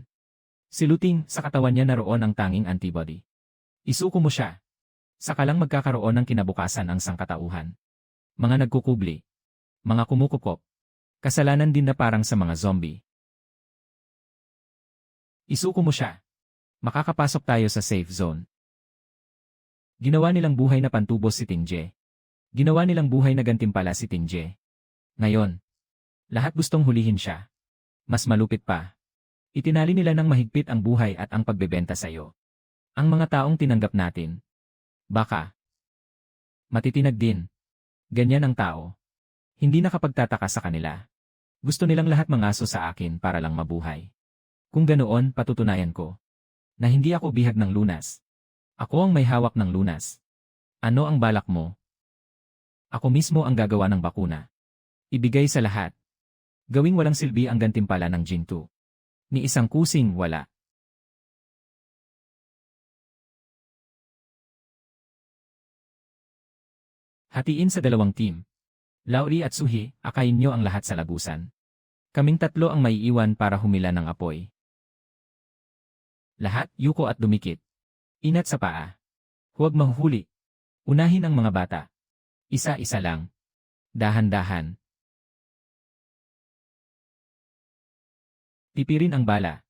Si Luting, sa katawan niya naroon ang tanging antibody. Isuko mo siya. Saka lang magkakaroon ng kinabukasan ang sangkatauhan. Mga nagkukubli. Mga kumukupop. Kasalanan din na parang sa mga zombie. Isuko mo siya. Makakapasok tayo sa safe zone. Ginawa nilang buhay na pantubos si Tingje. Ginawa nilang buhay na gantimpala si Tingje. Ngayon, lahat gustong hulihin siya. Mas malupit pa. Itinali nila ng mahigpit ang buhay at ang pagbebenta sa iyo. Ang mga taong tinanggap natin. Baka. Matitinag din. Ganyan ang tao. Hindi nakapagtataka sa kanila. Gusto nilang lahat mangaso sa akin para lang mabuhay. Kung ganoon, patutunayan ko na hindi ako bihag ng lunas. Ako ang may hawak ng lunas. Ano ang balak mo? Ako mismo ang gagawa ng bakuna. Ibigay sa lahat. Gawing walang silbi ang gantimpala ng Jintu. Ni isang kusing wala. Hatiin sa dalawang team. Lauri at Suhi, akayin nyo ang lahat sa lagusan. Kaming tatlo ang maiiwan para humila ng apoy. Lahat, yuko at dumikit. Inat sa paa. Huwag mahuhuli. Unahin ang mga bata. Isa-isa lang. Dahan-dahan. Tipirin ang bala.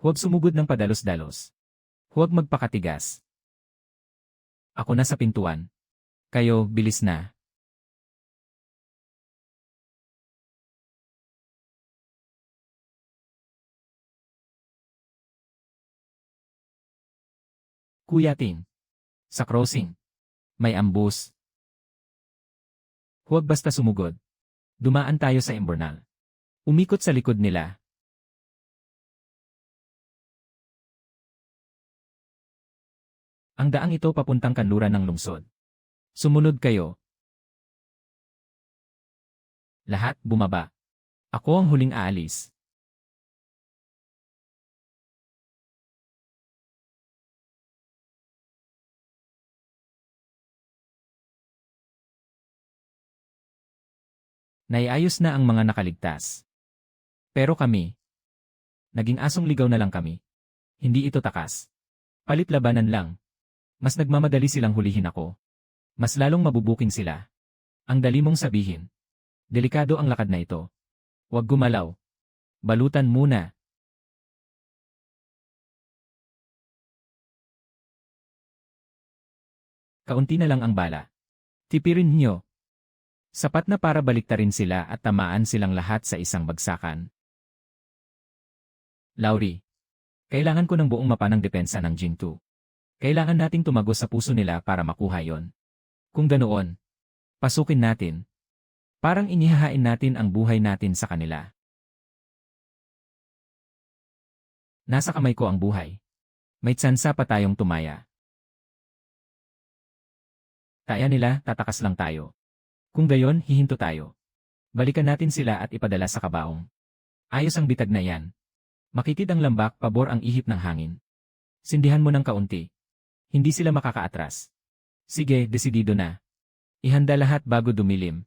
Huwag sumugod ng padalos-dalos. Huwag magpakatigas. Ako na sa pintuan. Kayo, bilis na. Kuyatin. Sa crossing. May ambus. Huwag basta sumugod. Dumaan tayo sa imburnal. Umikot sa likod nila. Ang daang ito papuntang kanluran ng lungsod. Sumunod kayo. Lahat bumaba. Ako ang huling aalis. Naiayos na ang mga nakaligtas. Pero kami, naging asong ligaw na lang kami. Hindi ito takas. Palit-labanan lang. Mas nagmamadali silang hulihin ako. Mas lalong mabubuking sila. Ang dali mong sabihin. Delikado ang lakad na ito. Huwag gumalaw. Balutan muna. Kaunti na lang ang bala. Tipirin niyo. Sapat na para baliktarin sila at tamaan silang lahat sa isang bagsakan. Lauri. Kailangan ko ng buong mapa ng depensa ng Jintu. Kailangan nating tumagos sa puso nila para makuha yon. Kung ganoon, pasukin natin. Parang inihahain natin ang buhay natin sa kanila. Nasa kamay ko ang buhay. May tsansa pa tayong tumaya. Taya nila, tatakas lang tayo. Kung gayon, hihinto tayo. Balikan natin sila at ipadala sa kabaong. Ayos ang bitag na yan. Makitid ang lambak, pabor ang ihip ng hangin. Sindihan mo ng kaunti. Hindi sila makakaatras. Sige, desidido na. Ihanda lahat bago dumilim.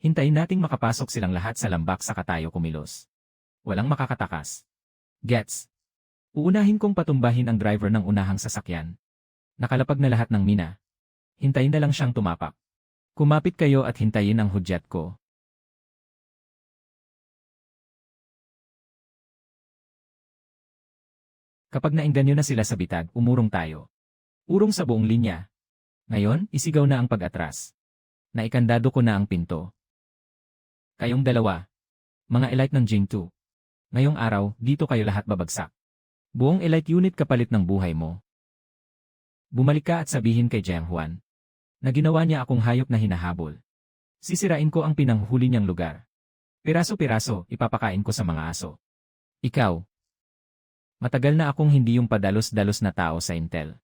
Hintayin nating makapasok silang lahat sa lambak saka tayo kumilos. Walang makakatakas. Gets. Uunahin kong patumbahin ang driver ng unahang sasakyan. Nakalapag na lahat ng mina. Hintayin na lang siyang tumapak. Kumapit kayo at hintayin ang hudyat ko. Kapag nainggan nyo na sila sa bitag, umurong tayo. Urong sa buong linya. Ngayon, isigaw na ang pag-atras. Naikandado ko na ang pinto. Kayong dalawa. Mga elite ng Jing 2. Ngayong araw, dito kayo lahat babagsak. Buong elite unit kapalit ng buhay mo. Bumalik ka at sabihin kay Jiang Huan na ginawa niya akong hayop na hinahabol. Sisirain ko ang pinanghuli niyang lugar. Piraso-piraso, ipapakain ko sa mga aso. Ikaw. Matagal na akong hindi yung padalos-dalos na tao sa Intel.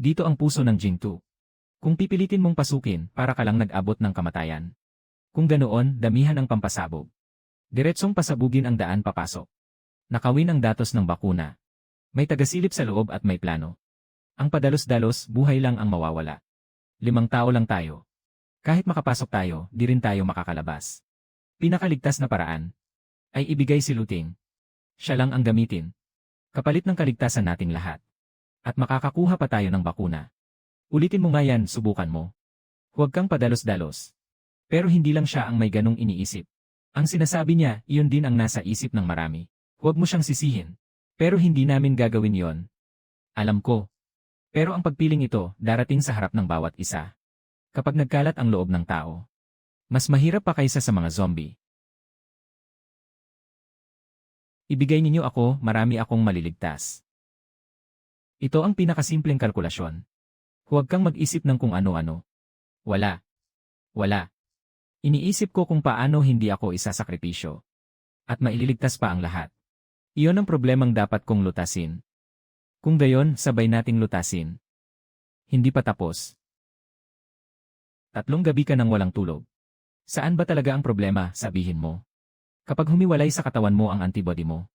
Dito ang puso ng Jing 2. Kung pipilitin mong pasukin, para ka lang nag-abot ng kamatayan. Kung ganoon, damihan ang pampasabog. Diretsong pasabugin ang daan papasok. Nakawin ang datos ng bakuna. May tagasilip sa loob at may plano. Ang padalos-dalos, buhay lang ang mawawala. 5 tao lang tayo. Kahit makapasok tayo, di rin tayo makakalabas. Pinakaligtas na paraan ay ibigay si Luting. Siya lang ang gamitin. Kapalit ng kaligtasan nating lahat. At makakakuha pa tayo ng bakuna. Ulitin mo nga yan, subukan mo. Huwag kang padalos-dalos. Pero hindi lang siya ang may ganong iniisip. Ang sinasabi niya, iyon din ang nasa isip ng marami. Huwag mo siyang sisihin. Pero hindi namin gagawin yon. Alam ko. Pero ang pagpiling ito, darating sa harap ng bawat isa. Kapag nagkalat ang loob ng tao. Mas mahirap pa kaysa sa mga zombie. Ibigay ninyo ako, marami akong maliligtas. Ito ang pinakasimpleng kalkulasyon. Huwag kang mag-isip ng kung ano-ano. Wala. Wala. Iniisip ko kung paano hindi ako isasakripisyo. At maililigtas pa ang lahat. Iyon ang problemang dapat kong lutasin. Kung gayon, sabay nating lutasin. Hindi pa tapos. 3 gabi ka nang walang tulog. Saan ba talaga ang problema, sabihin mo? Kapag humiwalay sa katawan mo ang antibody mo,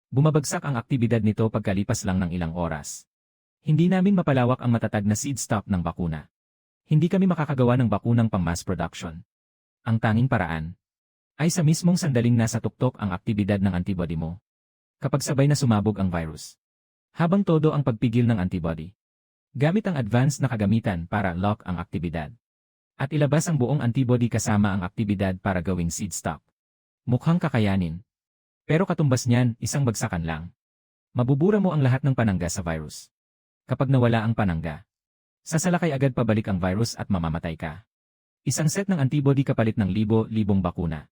bumabagsak ang aktibidad nito pagkalipas lang ng ilang oras. Hindi namin mapalawak ang matatag na seed stock ng bakuna. Hindi kami makakagawa ng bakunang pang mass production. Ang tanging paraan ay sa mismong sandaling nasa tuktok ang aktibidad ng antibody mo. Kapag sabay na sumabog ang virus. Habang todo ang pagpigil ng antibody. Gamit ang advanced na kagamitan para lock ang aktibidad. At ilabas ang buong antibody kasama ang aktibidad para gawing seed stock. Mukhang kakayanin. Pero katumbas niyan, isang bagsakan lang. Mabubura mo ang lahat ng panangga sa virus. Kapag nawala ang panangga, sasalakay agad pabalik ang virus at mamamatay ka. Isang set ng antibody kapalit ng libo-libong bakuna.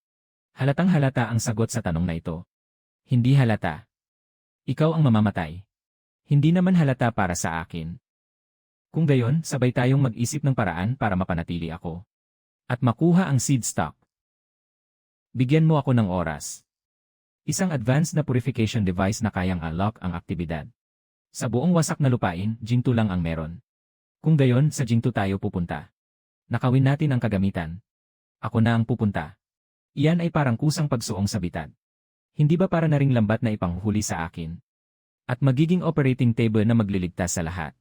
Halatang halata ang sagot sa tanong na ito. Hindi halata. Ikaw ang mamamatay. Hindi naman halata para sa akin. Kung gayon, sabay tayong mag-isip ng paraan para mapanatili ako. At makuha ang seed stock. Bigyan mo ako ng oras. Isang advanced na purification device na kayang unlock ang aktibidad. Sa buong wasak na lupain, Jing2 lang ang meron. Kung gayon, sa Jing2 tayo pupunta. Nakawin natin ang kagamitan. Ako na ang pupunta. Iyan ay parang kusang pagsuong sa bitad. Hindi ba para na ring lambat na ipanghuli sa akin? At magiging operating table na magliligtas sa lahat.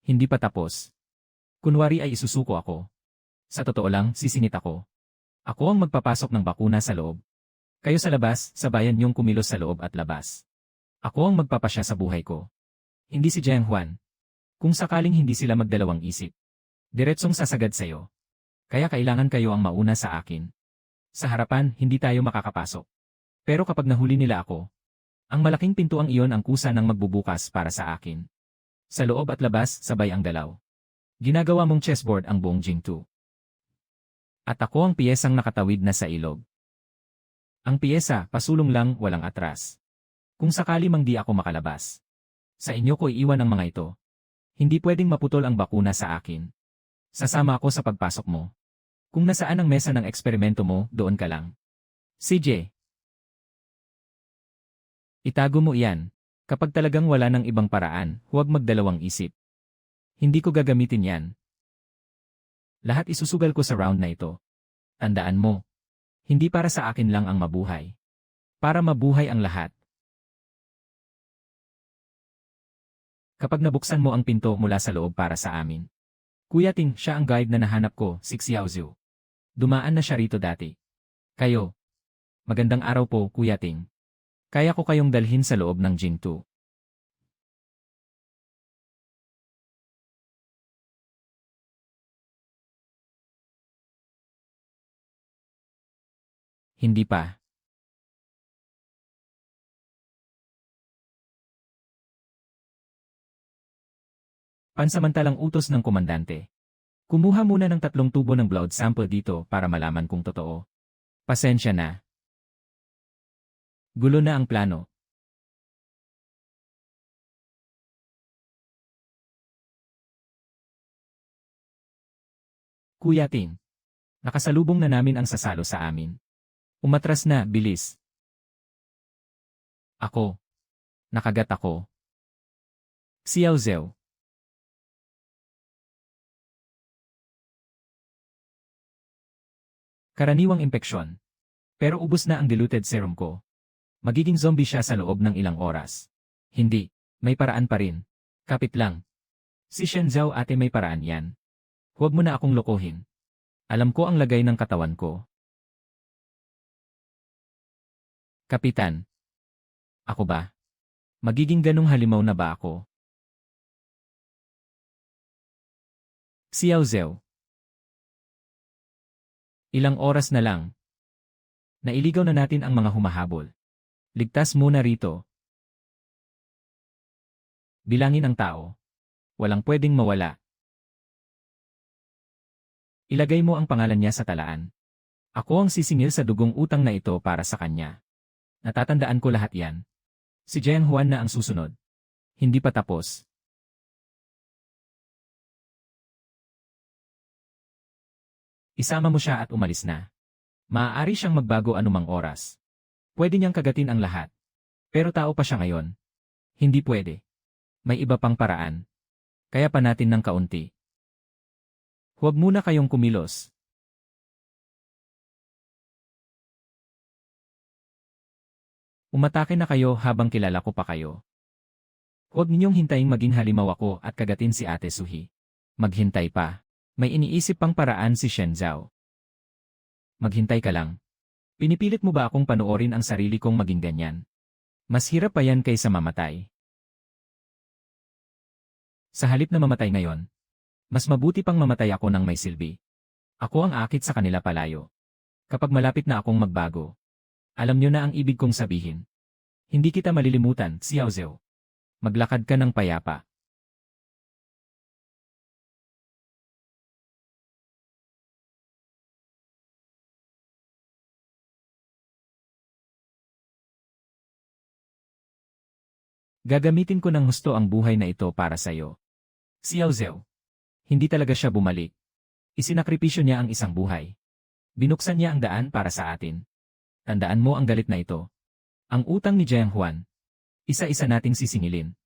Hindi pa tapos. Kunwari ay isusuko ako. Sa totoo lang, sisingit ako. Ako ang magpapasok ng bakuna sa loob. Kayo sa labas, sabayan niyong kumilos sa loob at labas. Ako ang magpapasya sa buhay ko. Hindi si Jiang Juan. Kung sakaling hindi sila magdalawang isip. Diretsong sasagad sa'yo. Kaya kailangan kayo ang mauna sa akin. Sa harapan, hindi tayo makakapasok. Pero kapag nahuli nila ako, ang malaking pintuang iyon ang kusa ng magbubukas para sa akin. Sa loob at labas, sabay ang dalaw. Ginagawa mong chessboard ang buong Jing2. At ako ang piyesang nakatawid na sa ilog. Ang piyesa, pasulong lang, walang atras. Kung sakali mang di ako makalabas. Sa inyo ko iiwan ang mga ito. Hindi pwedeng maputol ang bakuna sa akin. Sasama ako sa pagpasok mo. Kung nasaan ang mesa ng eksperimento mo, doon ka lang. CJ. Itago mo iyan. Kapag talagang wala ng ibang paraan, huwag magdalawang isip. Hindi ko gagamitin yan. Lahat isusugal ko sa round na ito. Tandaan mo. Hindi para sa akin lang ang mabuhay. Para mabuhay ang lahat. Kapag nabuksan mo ang pinto mula sa loob para sa amin. Kuya Ting, siya ang guide na nahanap ko, si Xiaozu. Dumaan na siya rito dati. Kayo. Magandang araw po, Kuya Ting. Kaya ko kayong dalhin sa loob ng Jing2. Hindi pa. Pansamantalang utos ng komandante. Kumuha muna ng 3 tubo ng blood sample dito para malaman kung totoo. Pasensya na. Gulo na ang plano. Kuya Ting. Nakasalubong na namin ang sasalo sa amin. Umatras na, bilis. Ako. Nakagat ako. Xiaozhou. Karaniwang impeksyon. Pero ubos na ang diluted serum ko. Magiging zombie siya sa loob ng ilang oras. Hindi. May paraan pa rin. Kapit lang. Si Shenzhou ate may paraan yan. Huwag mo na akong lokohin. Alam ko ang lagay ng katawan ko. Kapitan. Ako ba? Magiging ganong halimaw na ba ako? Xiaozhou. Ilang oras na lang. Nailigaw na natin ang mga humahabol. Ligtas muna rito. Bilangin ang tao. Walang pwedeng mawala. Ilagay mo ang pangalan niya sa talaan. Ako ang sisingil sa dugong utang na ito para sa kanya. Natatandaan ko lahat yan. Si Jiang Huan na ang susunod. Hindi pa tapos. Isama mo siya at umalis na. Maaari siyang magbago anumang oras. Pwede niyang kagatin ang lahat. Pero tao pa siya ngayon. Hindi pwede. May iba pang paraan. Kaya pa natin ng kaunti. Huwag muna kayong kumilos. Umatake na kayo habang kilala ko pa kayo. Huwag ninyong hintayin maging halimaw ako at kagatin si Ate Suhi. Maghintay pa. May iniisip pang paraan si Shen Zhao. Maghintay ka lang. Pinipilit mo ba akong panoorin ang sarili kong maging ganyan? Mas hirap pa yan kaysa mamatay. Sa halip na mamatay ngayon, mas mabuti pang mamatay ako ng may silbi. Ako ang akit sa kanila palayo. Kapag malapit na akong magbago, alam nyo na ang ibig kong sabihin. Hindi kita malilimutan, Xiao Zhou. Maglakad ka ng payapa. Gagamitin ko ng husto ang buhay na ito para sa'yo. Xiao Zhou. Hindi talaga siya bumalik. Isinakripisyo niya ang isang buhay. Binuksan niya ang daan para sa atin. Tandaan mo ang galit na ito. Ang utang ni Jiang Huan. Isa-isa nating sisingilin.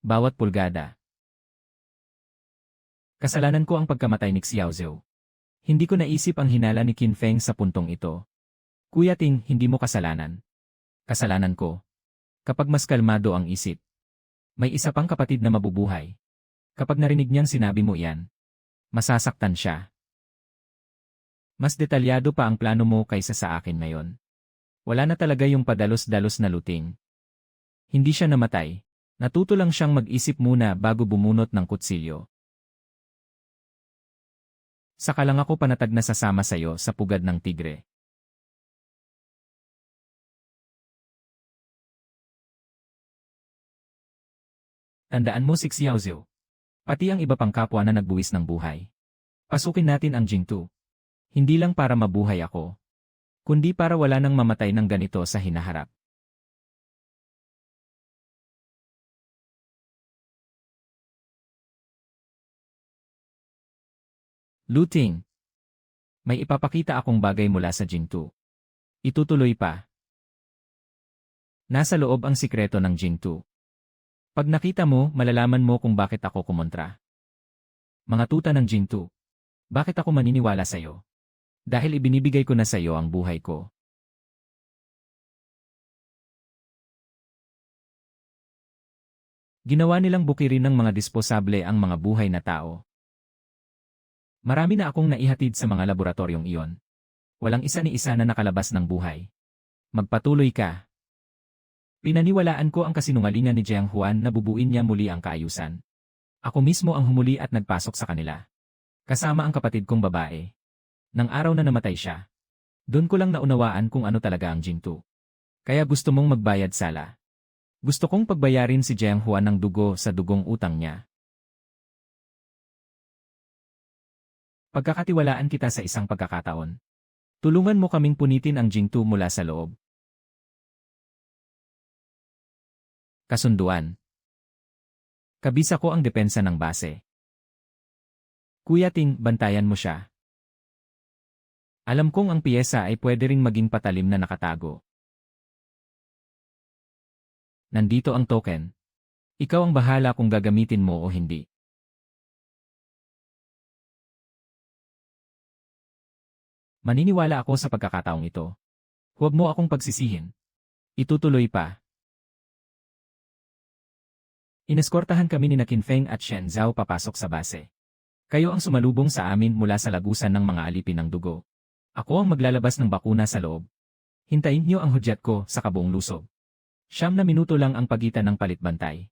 Bawat pulgada. Kasalanan ko ang pagkamatay ni Xiao Zhou. Hindi ko naisip ang hinala ni Qin Feng sa puntong ito. Kuya Ting, hindi mo kasalanan. Kasalanan ko. Kapag mas kalmado ang isip. May isa pang kapatid na mabubuhay. Kapag narinig niyang sinabi mo iyan, masasaktan siya. Mas detalyado pa ang plano mo kaysa sa akin ngayon. Wala na talaga yung padalos-dalos na luting. Hindi siya namatay. Natuto lang siyang mag-isip muna bago bumunot ng kutsilyo. Saka lang ako panatag na sasama sa'yo sa pugad ng tigre. Tandaan mo si Xiao Zhou. Pati ang iba pang kapwa na nagbuwis ng buhay. Pasukin natin ang Jingtu. Hindi lang para mabuhay ako, kundi para wala nang mamatay ng ganito sa hinaharap. Luting. May ipapakita akong bagay mula sa Jingtu. Itutuloy pa. Nasa loob ang sikreto ng Jingtu. Pag nakita mo, malalaman mo kung bakit ako kumontra. Mga tuta ng Jingtu. Bakit ako maniniwala sa'yo? Dahil ibinibigay ko na sa'yo ang buhay ko. Ginawa nilang bukirin ng mga disposable ang mga buhay na tao. Marami na akong naihatid sa mga laboratoryong iyon. Walang isa ni isa na nakalabas ng buhay. Magpatuloy ka. Pinaniwalaan ko ang kasinungalingan ni Jiang Huan na bubuin niya muli ang kaayusan. Ako mismo ang humuli at nagpasok sa kanila. Kasama ang kapatid kong babae. Nang araw na namatay siya, doon ko lang naunawaan kung ano talaga ang Jingtu. Kaya gusto mong magbayad sala. Gusto kong pagbayarin si Jiang Huan ng dugo sa dugong utang niya. Pagkakatiwalaan kita sa isang pagkakataon. Tulungan mo kaming punitin ang Jingtu mula sa loob. Kasunduan. Kabisa ko ang depensa ng base. Kuya Ting, bantayan mo siya. Alam kong ang piyesa ay pwede ring maging patalim na nakatago. Nandito ang token. Ikaw ang bahala kung gagamitin mo o hindi. Maniniwala ako sa pagkakataong ito. Huwag mo akong pagsisihin. Itutuloy pa. Ineskortahan kami ni Qin Feng at Shen Zhao papasok sa base. Kayo ang sumalubong sa amin mula sa lagusan ng mga alipin ng dugo. Ako ang maglalabas ng bakuna sa loob. Hintayin niyo ang hudyat ko sa kabuong lusob. 9 na minuto lang ang pagitan ng palitbantay.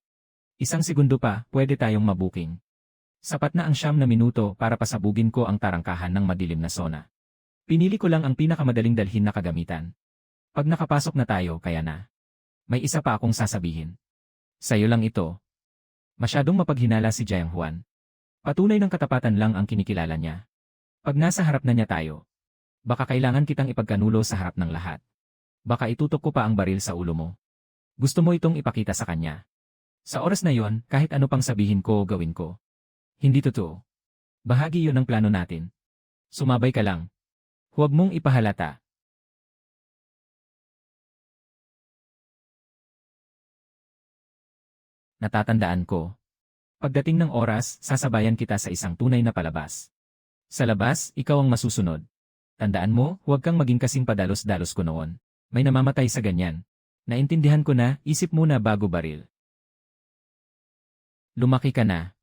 1 segundo pa, pwede tayong mabuking. Sapat na ang 9 na minuto para pasabugin ko ang tarangkahan ng madilim na sona. Pinili ko lang ang pinakamadaling dalhin na kagamitan. Pag nakapasok na tayo, kaya na. May isa pa akong sasabihin. Sa'yo lang ito. Masyadong mapaghinala si Jiang Huan. Patunay ng katapatan lang ang kinikilala niya. Pag nasa harap na niya tayo, Baka kailangan kitang ipagkanulo sa harap ng lahat. Baka itutok ko pa ang baril sa ulo mo. Gusto mo itong ipakita sa kanya. Sa oras na yon, kahit ano pang sabihin ko o gawin ko. Hindi totoo. Bahagi yon ng plano natin. Sumabay ka lang. Huwag mong ipahalata. Natatandaan ko. Pagdating ng oras, sasabayan kita sa isang tunay na palabas. Sa labas, ikaw ang masusunod. Tandaan mo, huwag kang maging kasing padalos-dalos ko noon. May namamatay sa ganyan. Naintindihan ko na, isip muna bago baril. Lumaki ka na.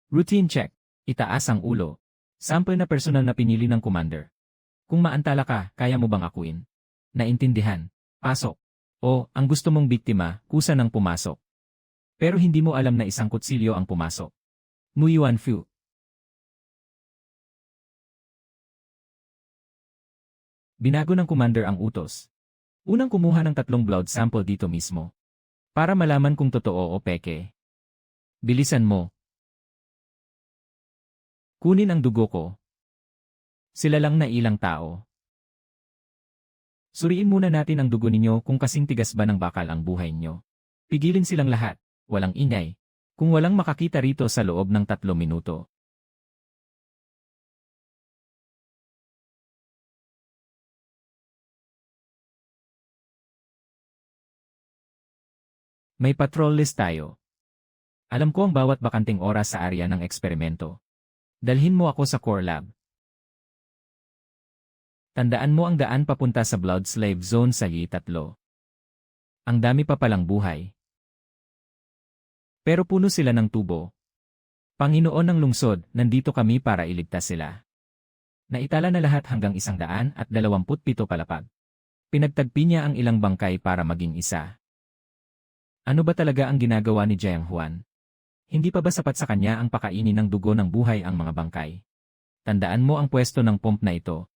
Routine check. Itaas ang ulo. Sample na personal na pinili ng commander. Kung maantala ka, kaya mo bang akuin? Naintindihan. Pasok. O, ang gusto mong biktima, kusa ng pumasok. Pero hindi mo alam na isang kutsilyo ang pumasok. Muyuan Fu. Binago ng commander ang utos. Unang kumuha ng 3 blood sample dito mismo. Para malaman kung totoo o peke. Bilisan mo. Kunin ang dugo ko. Sila lang na ilang tao. Suriin muna natin ang dugo ninyo kung kasing tigas ba ng bakal ang buhay nyo. Pigilin silang lahat, walang ingay. Kung walang makakita rito sa loob ng 3 minuto. May patrol list tayo. Alam ko ang bawat bakanting oras sa area ng eksperimento. Dalhin mo ako sa core lab. Tandaan mo ang daan papunta sa Blood Slave Zone sa Yi-3. Ang dami pa palang buhay. Pero puno sila ng tubo. Panginoon ng lungsod, nandito kami para iligtas sila. Naitala na lahat hanggang 127 palapag. Pinagtagpi niya ang ilang bangkay para maging isa. Ano ba talaga ang ginagawa ni Jiang Huan? Hindi pa ba sapat sa kanya ang pakainin ng dugo ng buhay ang mga bangkay? Tandaan mo ang pwesto ng pump na ito.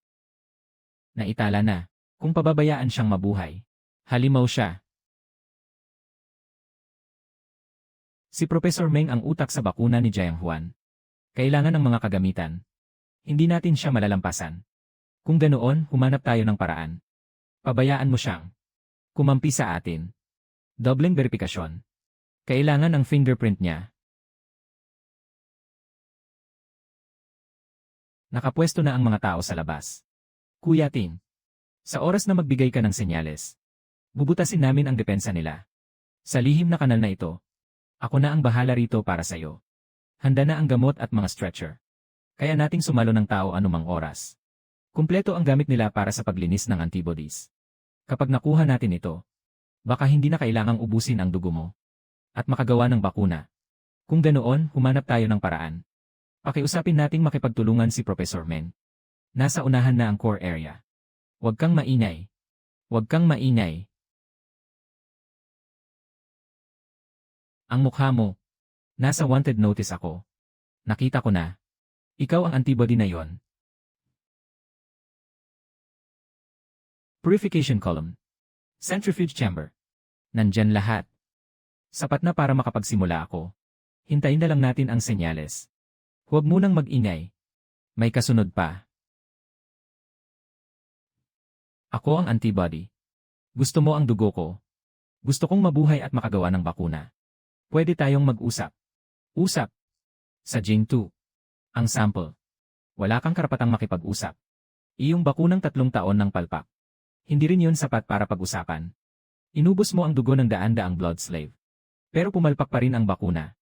Naitala na, kung pababayaan siyang mabuhay. Halimaw siya. Si Professor Meng ang utak sa bakuna ni Jiang Huan. Kailangan ng mga kagamitan. Hindi natin siya malalampasan. Kung ganoon, humanap tayo ng paraan. Pabayaan mo siyang kumampi sa atin. Dobleng verifikasyon. Kailangan ang fingerprint niya. Nakapwesto na ang mga tao sa labas. Kuya Ting, sa oras na magbigay ka ng senyales, bubutasin namin ang depensa nila. Sa lihim na kanal na ito, ako na ang bahala rito para sa'yo. Handa na ang gamot at mga stretcher. Kaya nating sumalo ng tao anumang oras. Kumpleto ang gamit nila para sa paglinis ng antibodies. Kapag nakuha natin ito, baka hindi na kailangang ubusin ang dugo mo. At makagawa ng bakuna. Kung ganoon, humanap tayo ng paraan. Pakiusapin nating makipagtulungan si Professor Meng. Nasa unahan na ang core area. Huwag kang maingay. Huwag kang maingay. Ang mukha mo. Nasa wanted notice ako. Nakita ko na. Ikaw ang antibody na yon. Purification column. Centrifuge chamber. Nandyan lahat. Sapat na para makapagsimula ako. Hintayin na lang natin ang senyales. Huwag munang mag-ingay. May kasunod pa. Ako ang antibody. Gusto mo ang dugo ko. Gusto kong mabuhay at makagawa ng bakuna. Pwede tayong mag-usap. Usap. Sa Jing 2. Ang sample. Wala kang karapatang makipag-usap. Iyong bakunang 3 taon ng palpak. Hindi rin yun sapat para pag-usapan. Inubos mo ang dugo ng daan-daang blood slave. Pero pumalpak pa rin ang bakuna.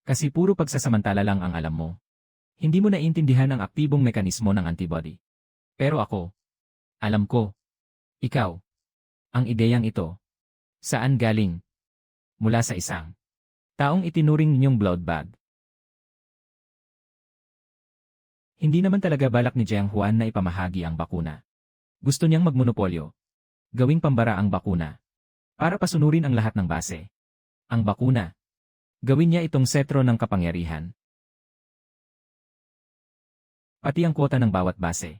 Kasi puro pagsasamantala lang ang alam mo. Hindi mo naiintindihan ang aktibong mekanismo ng antibody. Pero ako, alam ko. Ikaw. Ang ideyang ito. Saan galing? Mula sa isang taong itinuring ninyong blood bag. Hindi naman talaga balak ni Jiang Huan na ipamahagi ang bakuna. Gusto niyang magmonopolyo. Gawing pambara ang bakuna. Para pasunurin ang lahat ng base. Ang bakuna. Gawin niya itong setro ng kapangyarihan. Pati ang kwota ng bawat base.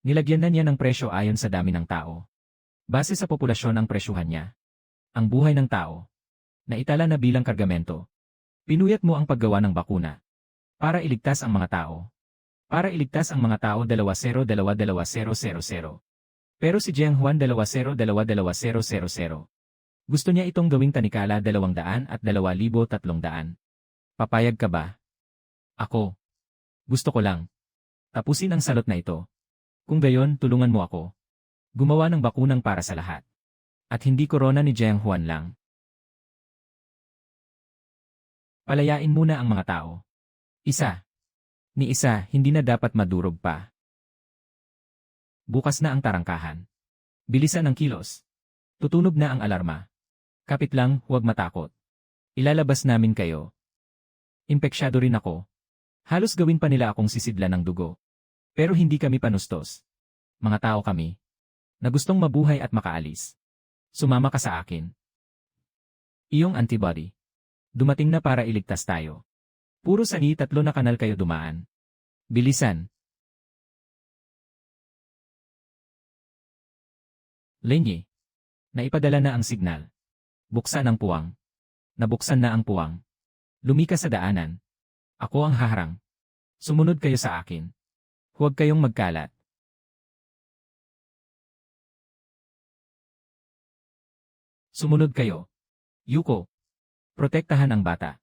Nilagyan na niya ng presyo ayon sa dami ng tao. Base sa populasyon ang presyuhan niya. Ang buhay ng tao. Naitala na bilang kargamento. Pinuyat mo ang paggawa ng bakuna. Para iligtas ang mga tao. Para iligtas ang mga tao 2022-2000. Pero si Jiang Huan 2022-2000. Gusto niya itong gawing tanikala 200 at 2,300. Papayag ka ba? Ako. Gusto ko lang. Tapusin ang salot na ito. Kung gayon, tulungan mo ako. Gumawa ng bakunang para sa lahat. At hindi korona ni Jiang Huan lang. Palayain muna ang mga tao. Isa. Ni isa, hindi na dapat madurog pa. Bukas na ang tarangkahan. Bilisan ang kilos. Tutunog na ang alarma. Kapit lang, huwag matakot. Ilalabas namin kayo. Impeksyado rin ako. Halos gawin pa nila akong sisidlan ng dugo. Pero hindi kami panustos. Mga tao kami. Na gustong mabuhay at makaalis. Sumama ka sa akin. Iyong antibody. Dumating na para iligtas tayo. Puro sani 3 na kanal kayo dumaan. Bilisan. Lenny. Naipadala na ang signal. Buksan ang puwang. Nabuksan na ang puwang. Lumikas sa daanan. Ako ang haharang. Sumunod kayo sa akin. Huwag kayong magkalat. Sumunod kayo. Yuko. Protektahan ang bata.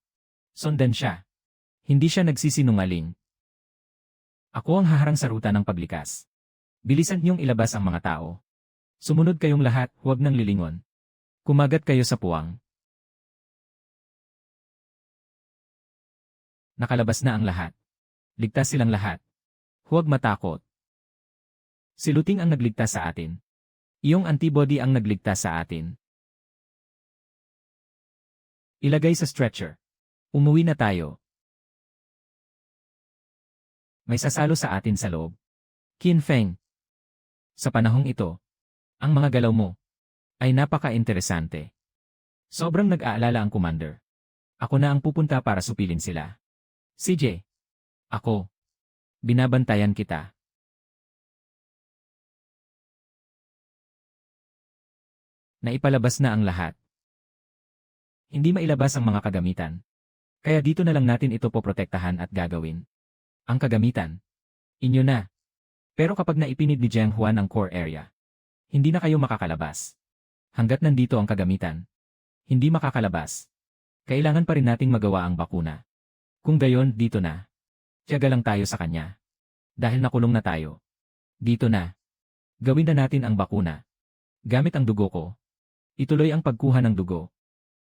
Sundan siya. Hindi siya nagsisinungaling. Ako ang haharang sa ruta ng paglikas. Bilisan niyong ilabas ang mga tao. Sumunod kayong lahat, huwag nang lilingon. Kumagat kayo sa puwang. Nakalabas na ang lahat. Ligtas silang lahat. Huwag matakot. Si Luting ang nagligtas sa atin. Iyong antibody ang nagligtas sa atin. Ilagay sa stretcher. Umuwi na tayo. May sasalo sa atin sa loob. Qin Feng. Sa panahong ito, ang mga galaw mo ay napaka-interesante. Sobrang nag-aalala ang commander. Ako na ang pupunta para supilin sila. CJ. Ako. Binabantayan kita. Naipalabas na ang lahat. Hindi mailabas ang mga kagamitan. Kaya dito na lang natin ito poprotektahan at gagawin. Ang kagamitan. Inyo na. Pero kapag naipinid ni Jiang Huan ang core area, hindi na kayo makakalabas. Hanggat nandito ang kagamitan, hindi makakalabas. Kailangan pa rin nating magawa ang bakuna. Kung gayon, dito na. Tiyaga lang tayo sa kanya. Dahil nakulong na tayo. Dito na. Gawin na natin ang bakuna. Gamit ang dugo ko. Ituloy ang pagkuha ng dugo.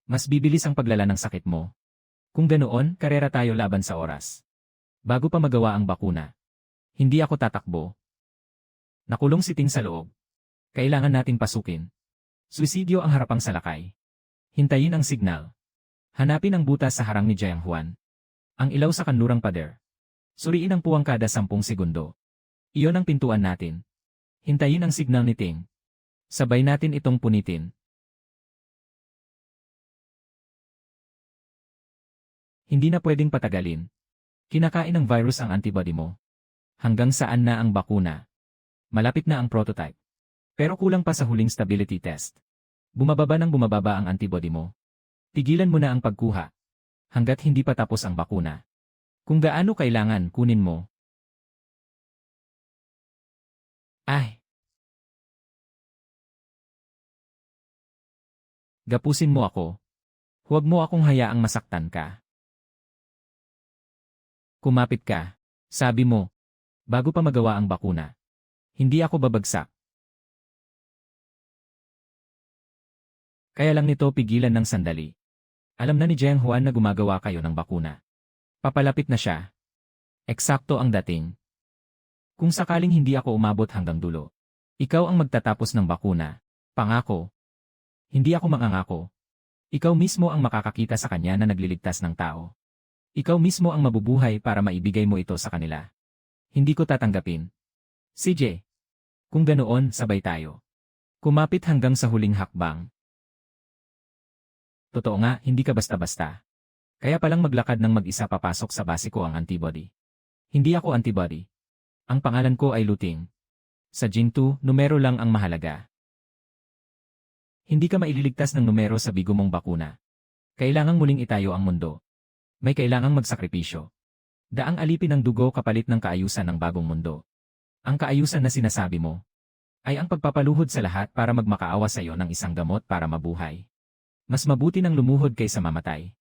Mas bibilis ang paglala ng sakit mo. Kung ganoon, karera tayo laban sa oras. Bago pa magawa ang bakuna. Hindi ako tatakbo. Nakulong si Ting sa loob. Kailangan nating pasukin. Suisidyo ang harapang salakay. Hintayin ang signal. Hanapin ang butas sa harang ni Jiang Huan. Ang ilaw sa kanlurang pader. Suriin ang puwang kada 10 segundo. Iyon ang pintuan natin. Hintayin ang signal ni Ting. Sabay natin itong punitin. Hindi na pwedeng patagalin. Kinakain ng virus ang antibody mo. Hanggang saan na ang bakuna? Malapit na ang prototype. Pero kulang pa sa huling stability test. Bumababa ang antibody mo. Tigilan mo na ang pagkuha. Hanggat hindi pa tapos ang bakuna. Kung gaano kailangan, kunin mo. Ay! Gapusin mo ako. Huwag mo akong hayaang masaktan ka. Kumapit ka. Sabi mo. Bago pa magawa ang bakuna. Hindi ako babagsak. Kaya lang nito pigilan ng sandali. Alam na ni Jiang Huan na gumagawa kayo ng bakuna. Papalapit na siya. Eksakto ang dating. Kung sakaling hindi ako umabot hanggang dulo, ikaw ang magtatapos ng bakuna. Pangako. Hindi ako mangangako. Ikaw mismo ang makakakita sa kanya na nagliligtas ng tao. Ikaw mismo ang mabubuhay para maibigay mo ito sa kanila. Hindi ko tatanggapin. CJ. Kung ganoon, sabay tayo. Kumapit hanggang sa huling hakbang. Totoo nga, hindi ka basta-basta. Kaya palang maglakad ng mag-isa papasok sa base ko ang antibody. Hindi ako antibody. Ang pangalan ko ay Luting. Sa Jing2, numero lang ang mahalaga. Hindi ka maililigtas ng numero sa bigo mong bakuna. Kailangang muling itayo ang mundo. May kailangang magsakripisyo. Daang alipin ng dugo kapalit ng kaayusan ng bagong mundo. Ang kaayusan na sinasabi mo ay ang pagpapaluhod sa lahat para magmakaawa sa iyo ng isang gamot para mabuhay. Mas mabuti nang lumuhod kaysa mamatay.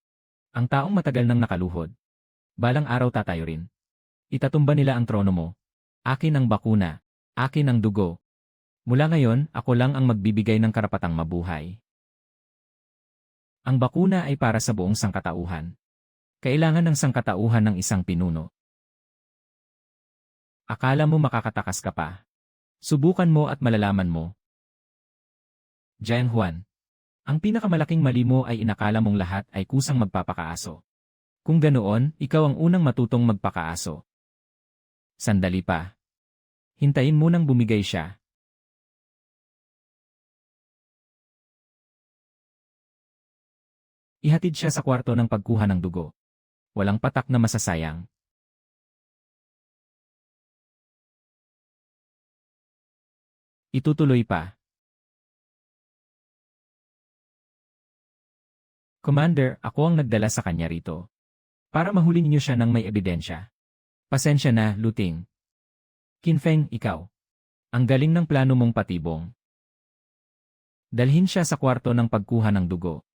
Ang taong matagal nang nakaluhod, balang araw tatayo rin. Itatumba nila ang trono mo. Akin ang bakuna. Akin ang dugo. Mula ngayon, ako lang ang magbibigay ng karapatang mabuhay. Ang bakuna ay para sa buong sangkatauhan. Kailangan ng sangkatauhan ng isang pinuno. Akala mo makakatakas ka pa? Subukan mo at malalaman mo. Jiang Huan. Ang pinakamalaking mali mo ay inakala mong lahat ay kusang magpapakaaso. Kung ganoon, ikaw ang unang matutong magpakaaso. Sandali pa. Hintayin munang bumigay siya. Ihatid siya sa kwarto ng pagkuha ng dugo. Walang patak na masasayang. Itutuloy pa. Commander, ako ang nagdala sa kanya rito. Para mahuli niyo siya ng may ebidensya. Pasensya na, Luting. Qin Feng, ikaw. Ang galing ng plano mong patibong. Dalhin siya sa kwarto ng pagkuha ng dugo.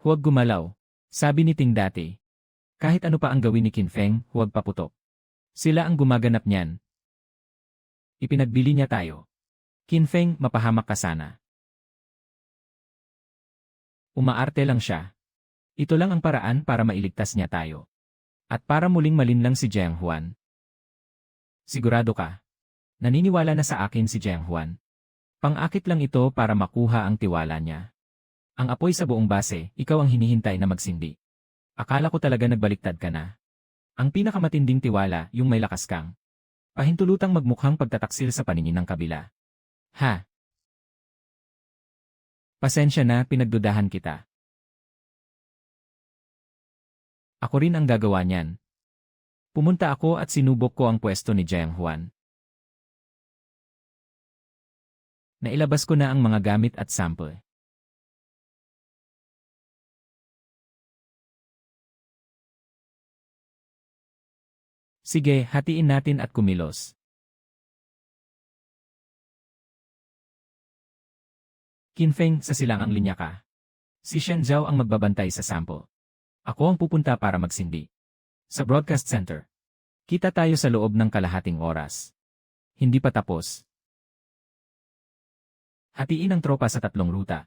Huwag gumalaw, sabi ni Ting dati. Kahit ano pa ang gawin ni Qin Feng, huwag paputok. Sila ang gumaganap niyan. Ipinagbili niya tayo. Qin Feng, mapahamak ka sana. Umaarte lang siya. Ito lang ang paraan para mailigtas niya tayo. At para muling malinlang si Jiang Huan. Sigurado ka? Naniniwala na sa akin si Jiang Huan. Pang-akit lang ito para makuha ang tiwala niya. Ang apoy sa buong base, ikaw ang hinihintay na magsindi. Akala ko talaga nagbaliktad ka na. Ang pinakamatinding tiwala, yung may lakas kang. Pahintulutang magmukhang pagtataksil sa paningin ng kabila. Ha? Pasensya na, pinagdudahan kita. Ako rin ang gagawa niyan. Pumunta ako at sinubok ko ang pwesto ni Jiang Huan. Nailabas ko na ang mga gamit at sample. Sige, hatiin natin at kumilos. Qin Feng, sa silangang linya ka. Si Shen Zhao ang magbabantay sa sample. Ako ang pupunta para magsindi. Sa broadcast center. Kita tayo sa loob ng kalahating oras. Hindi pa tapos. Hatiin ang tropa sa 3 ruta.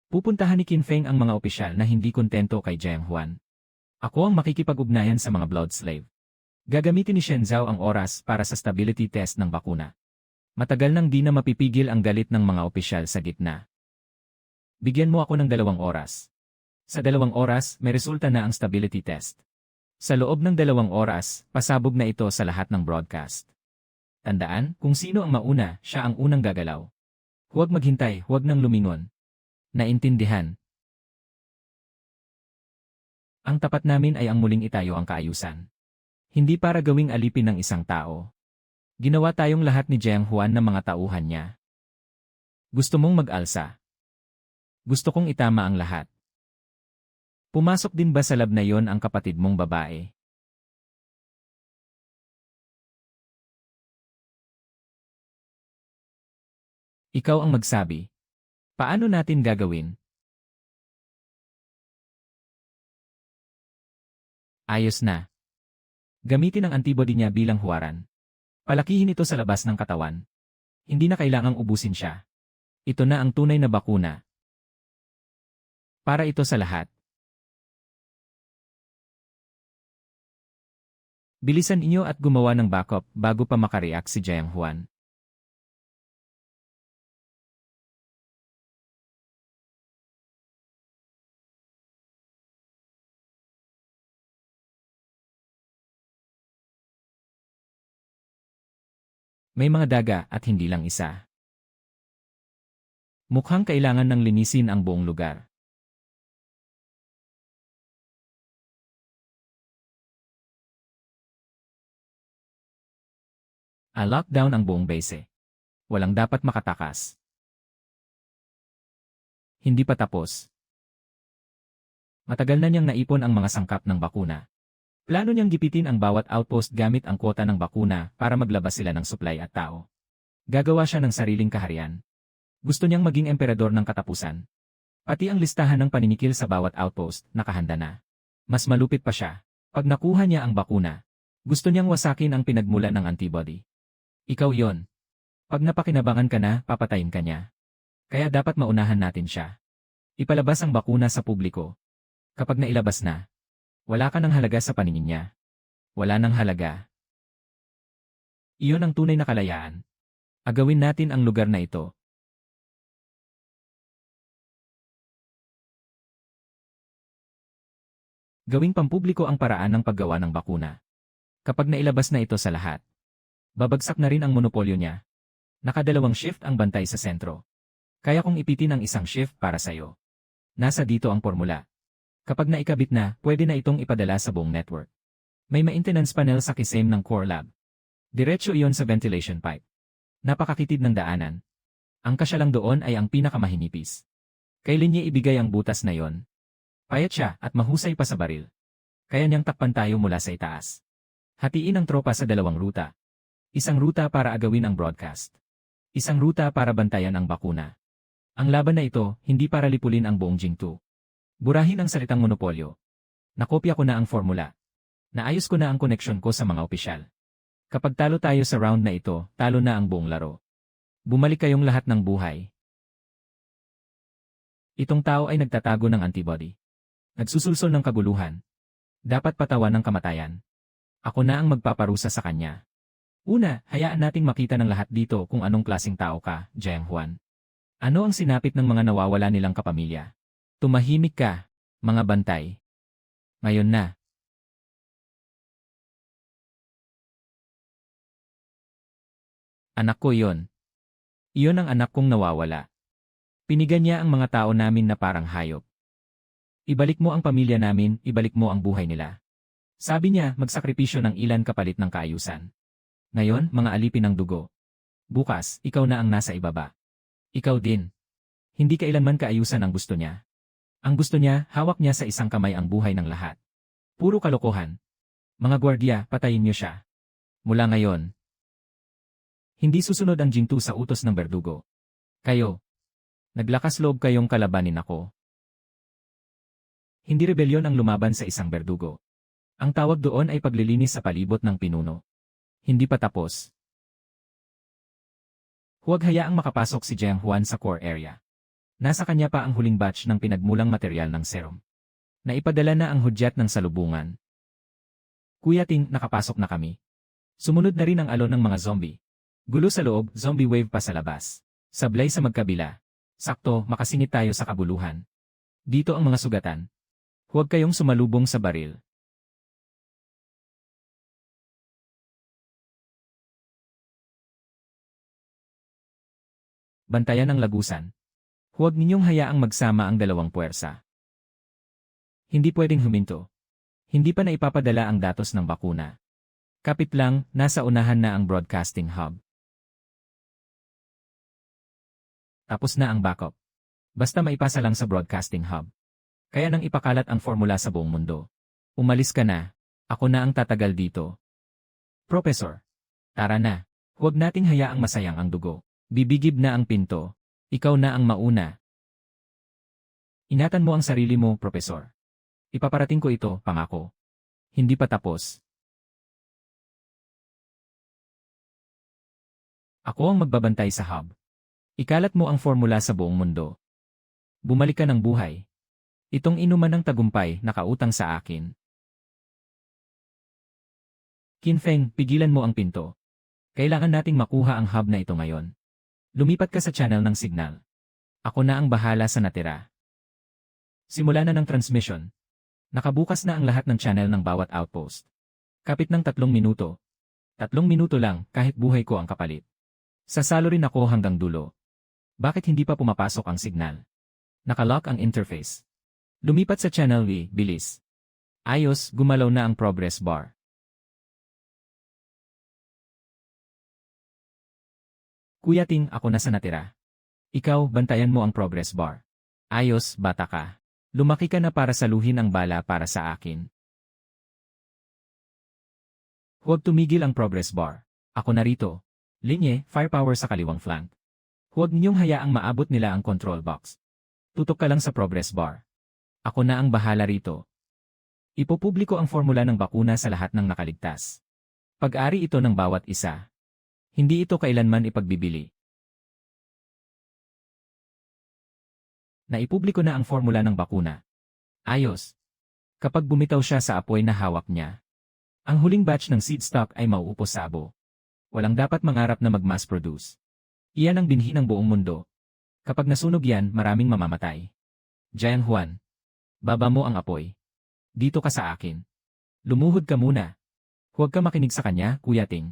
Pupuntahan ni Qin Feng ang mga opisyal na hindi kontento kay Jiang Huan. Ako ang makikipag-ugnayan sa mga blood slave. Gagamitin ni Shen Zhao ang oras para sa stability test ng bakuna. Matagal nang di na mapipigil ang galit ng mga opisyal sa gitna. Bigyan mo ako ng 2 oras. Sa 2 oras, may resulta na ang stability test. Sa loob ng 2 oras, pasabog na ito sa lahat ng broadcast. Tandaan, kung sino ang mauna, siya ang unang gagalaw. Huwag maghintay, huwag nang lumingon. Naintindihan. Ang tapat namin ay ang muling itayo ang kaayusan. Hindi para gawing alipin ng isang tao. Ginawa tayong lahat ni Jiang Huan ng mga tauhan niya. Gusto mong mag-alsa? Gusto kong itama ang lahat. Pumasok din ba sa lab na yon ang kapatid mong babae? Ikaw ang magsabi. Paano natin gagawin? Ayos na. Gamitin ang antibody niya bilang huwaran. Palakihin ito sa labas ng katawan. Hindi na kailangang ubusin siya. Ito na ang tunay na bakuna. Para ito sa lahat. Bilisan inyo at gumawa ng backup bago pa makareact si Jiang Huan. May mga daga at hindi lang isa. Mukhang kailangan ng linisin ang buong lugar. Lockdown ang buong base. Walang dapat makatakas. Hindi pa tapos. Matagal na niyang naipon ang mga sangkap ng bakuna. Plano niyang gipitin ang bawat outpost gamit ang kwota ng bakuna para maglabas sila ng supply at tao. Gagawa siya ng sariling kaharian. Gusto niyang maging emperador ng katapusan. Pati ang listahan ng paninikil sa bawat outpost, nakahanda na. Mas malupit pa siya. Pag nakuha niya ang bakuna, gusto niyang wasakin ang pinagmulan ng antibody. Ikaw yon. Pag napakinabangan ka na, papatayin ka niya. Kaya dapat maunahan natin siya. Ipalabas ang bakuna sa publiko. Kapag nailabas na, wala ka ng halaga sa paningin niya. Wala ng halaga. Iyon ang tunay na kalayaan. Agawin natin ang lugar na ito. Gawing pampubliko ang paraan ng paggawa ng bakuna. Kapag nailabas na ito sa lahat, babagsak na rin ang monopolyo niya. Nakadalawang shift ang bantay sa sentro. Kaya kong ipitin ang isang shift para sa'yo. Nasa dito ang formula. Kapag naikabit na, pwede na itong ipadala sa buong network. May maintenance panel sa kisame ng core lab. Diretso iyon sa ventilation pipe. Napakakitid ng daanan. Ang kasya lang doon ay ang pinakamahinipis. Kailan niya ibigay ang butas na yon? Payat siya at mahusay pa sa baril. Kaya niyang takpan tayo mula sa itaas. Hatiin ang tropa sa dalawang ruta. Isang ruta para agawin ang broadcast. Isang ruta para bantayan ang bakuna. Ang laban na ito, hindi para lipulin ang buong Jingtu. Burahin ang salitang monopolyo. Nakopya ko na ang formula. Naayos ko na ang koneksyon ko sa mga opisyal. Kapag talo tayo sa round na ito, talo na ang buong laro. Bumalik kayong lahat ng buhay. Itong tao ay nagtatago ng antibody. Nagsusulsol ng kaguluhan. Dapat patawan ng kamatayan. Ako na ang magpaparusa sa kanya. Una, hayaan nating makita ng lahat dito kung anong klaseng tao ka, Jiang Juan. Ano ang sinapit ng mga nawawala nilang kapamilya? Tumahimik ka, mga bantay. Ngayon na. Anak ko yon. Iyon ang anak kong nawawala. Pinigan niya ang mga tao namin na parang hayop. Ibalik mo ang pamilya namin, ibalik mo ang buhay nila. Sabi niya, magsakripisyo ng ilan kapalit ng kaayusan. Ngayon, mga alipin ng dugo. Bukas, ikaw na ang nasa ibaba. Ikaw din. Hindi kailanman kaayusan ang gusto niya. Ang gusto niya, hawak niya sa isang kamay ang buhay ng lahat. Puro kalokohan. Mga gwardiya, patayin niyo siya. Mula ngayon. Hindi susunod ang Jingtu sa utos ng berdugo. Kayo. Naglakas loob kayong kalabanin ako. Hindi rebelyon ang lumaban sa isang berdugo. Ang tawag doon ay paglilinis sa palibot ng pinuno. Hindi pa tapos. Huwag hayaang makapasok si Jiang Juan sa core area. Nasa kanya pa ang huling batch ng pinagmulang material ng serum. Naipadala na ang hudyat ng salubungan. Kuya Ting, nakapasok na kami. Sumunod na rin ang alon ng mga zombie. Gulo sa loob, zombie wave pa sa labas. Sablay sa magkabila. Sakto, makasingit tayo sa kabuluhan. Dito ang mga sugatan. Huwag kayong sumalubong sa baril. Bantayan ang lagusan. Huwag ninyong hayaang magsama ang dalawang puwersa. Hindi pwedeng huminto. Hindi pa na ipapadala ang datos ng bakuna. Kapit lang, nasa unahan na ang broadcasting hub. Tapos na ang backup. Basta maipasa lang sa broadcasting hub. Kaya nang ipakalat ang formula sa buong mundo. Umalis ka na. Ako na ang tatagal dito. Professor. Tara na. Huwag nating hayaang masayang ang dugo. Bibigib na ang pinto. Ikaw na ang mauna. Ingatan mo ang sarili mo, Professor. Ipaparating ko ito, pangako. Hindi pa tapos. Ako ang magbabantay sa hub. Ikalat mo ang formula sa buong mundo. Bumalik ka ng buhay. Itong inuman ng tagumpay, nakautang sa akin. Qin Feng, pigilan mo ang pinto. Kailangan nating makuha ang hub na ito ngayon. Lumipat ka sa channel ng signal. Ako na ang bahala sa natira. Simula na ng transmission. Nakabukas na ang lahat ng channel ng bawat outpost. Kapit ng 3 minuto. 3 minuto lang, kahit buhay ko ang kapalit. Sasalo rin ako hanggang dulo. Bakit hindi pa pumapasok ang signal? Nakalock ang interface. Lumipat sa channel V, bilis. Ayos, gumalaw na ang progress bar. Kuya Ting, ako na sa natira. Ikaw, bantayan mo ang progress bar. Ayos, bata ka. Lumaki ka na para saluhin ang bala para sa akin. Huwag tumigil ang progress bar. Ako narito. Linye, firepower sa kaliwang flank. Huwag niyong hayaang maabot nila ang control box. Tutok ka lang sa progress bar. Ako na ang bahala rito. Ipopubliko ang formula ng bakuna sa lahat ng nakaligtas. Pag-ari ito ng bawat isa. Hindi ito kailanman ipagbibili. Naipubliko na ang formula ng bakuna. Ayos. Kapag bumitaw siya sa apoy na hawak niya, ang huling batch ng seed stock ay mauupos sa abo. Walang dapat mangarap na mag-mass produce. Iyan ang binhi ng buong mundo. Kapag nasunog yan, maraming mamamatay. Jiang Juan. Baba mo ang apoy. Dito ka sa akin. Lumuhod ka muna. Huwag ka makinig sa kanya, Kuya Ting.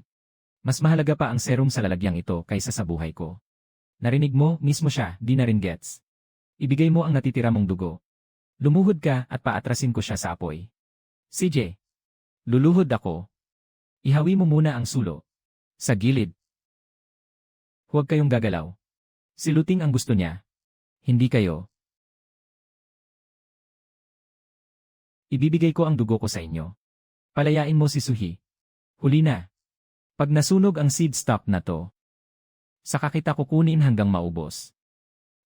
Mas mahalaga pa ang serum sa lalagyang ito kaysa sa buhay ko. Narinig mo, mismo siya, di na rin gets. Ibigay mo ang natitira mong dugo. Lumuhod ka at paatrasin ko siya sa apoy. CJ. Luluhod ako. Ihawi mo muna ang sulo. Sa gilid. Huwag kayong gagalaw. Si Luting ang gusto niya. Hindi kayo. Ibibigay ko ang dugo ko sa inyo. Palayain mo si Suhi. Huli na. Pag nasunog ang seed stock na to, saka kita kukunin hanggang maubos.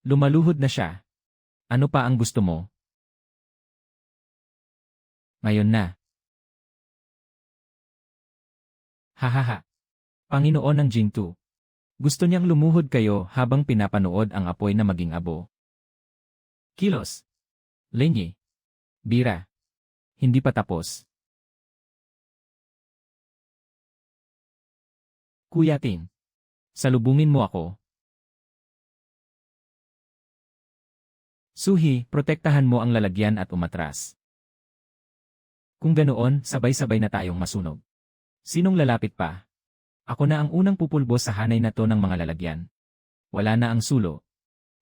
Lumaluhod na siya. Ano pa ang gusto mo? Ngayon na. Hahaha. Panginoon ng Jingtu. Gusto niyang lumuhod kayo habang pinapanood ang apoy na maging abo. Kilos. Lenye. Bira. Hindi pa tapos. Kuya Ting. Salubungin mo ako. Suhi, protektahan mo ang lalagyan at umatras. Kung ganoon, sabay-sabay na tayong masunog. Sinong lalapit pa? Ako na ang unang pupulbos sa hanay na to ng mga lalagyan. Wala na ang sulo.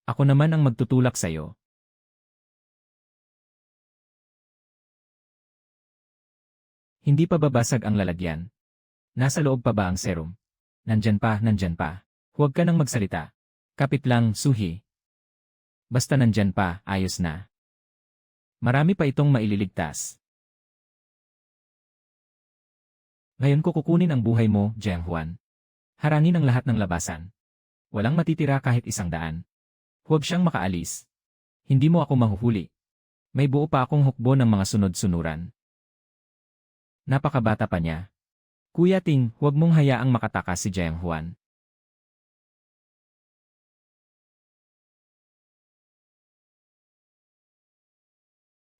Ako naman ang magtutulak sa'yo. Hindi pa babasag ang lalagyan. Nasa loob pa ba ang serum? Nandyan pa, nandyan pa. Huwag ka nang magsalita. Kapit lang, Suhi. Basta nandyan pa, ayos na. Marami pa itong maililigtas. Ngayon ko kukunin ang buhay mo, Jiang Juan. Harangin ang lahat ng labasan. Walang matitira kahit 100. Huwag siyang makaalis. Hindi mo ako mahuhuli. May buo pa akong hukbo ng mga sunod-sunuran. Napakabata pa niya. Kuya Ting, huwag mong hayaang makatakas si Jiang Juan.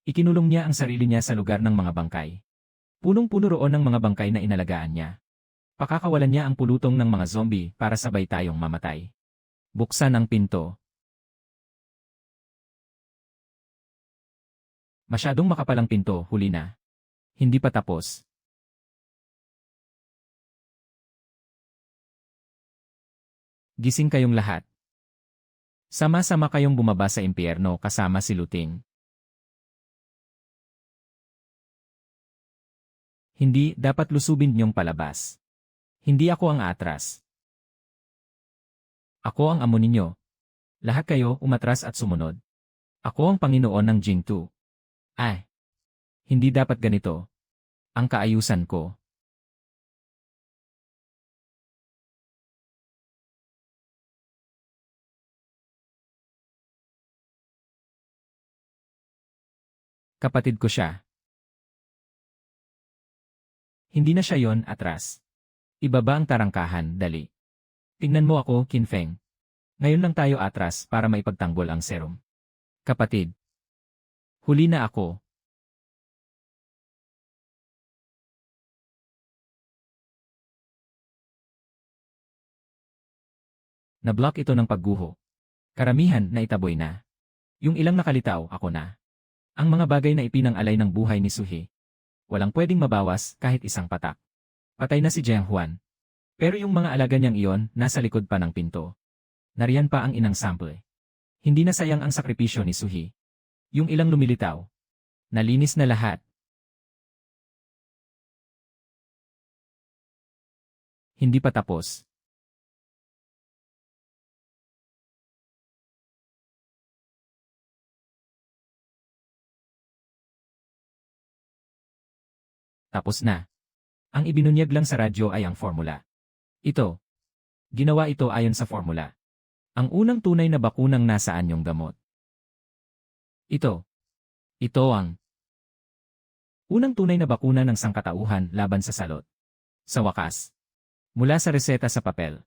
Ikinulong niya ang sarili niya sa lugar ng mga bangkay. Punong-puno roon ng mga bangkay na inalagaan niya. Pakakawalan niya ang pulutong ng mga zombie para sabay tayong mamatay. Buksan ang pinto. Masyadong makapalang pinto, huli na. Hindi pa tapos. Gising kayong lahat. Sama-sama kayong bumaba sa impyerno kasama si Luting. Hindi, dapat lusubin niyong palabas. Hindi ako ang atras. Ako ang amo ninyo. Lahat kayo umatras at sumunod. Ako ang Panginoon ng Jingtu. Ay! Hindi dapat ganito. Ang kaayusan ko. Kapatid ko siya. Hindi na siya yon, atras. Ibaba ang tarangkahan, dali. Tingnan mo ako, Kinfeng. Ngayon lang tayo atras para maipagtanggol ang serum. Kapatid. Huli na ako. Na-block ito ng pagguho. Karamihan na itaboy na. Yung ilang nakalitaw, ako na. Ang mga bagay na ipinang-alay ng buhay ni Suhi. Walang pwedeng mabawas kahit isang patak. Patay na si Jiang Juan. Pero yung mga alaga niyang iyon, nasa likod pa ng pinto. Nariyan pa ang inang sample. Hindi na sayang ang sakripisyo ni Suhi. Yung ilang lumilitaw. Nalinis na lahat. Hindi pa tapos. Tapos na. Ang ibinunyag lang sa radyo ay ang formula. Ito. Ginawa ito ayon sa formula. Ang unang tunay na bakunang nasaan yung gamot. Ito. Ito ang unang tunay na bakuna ng sangkatauhan laban sa salot. Sa wakas. Mula sa reseta sa papel.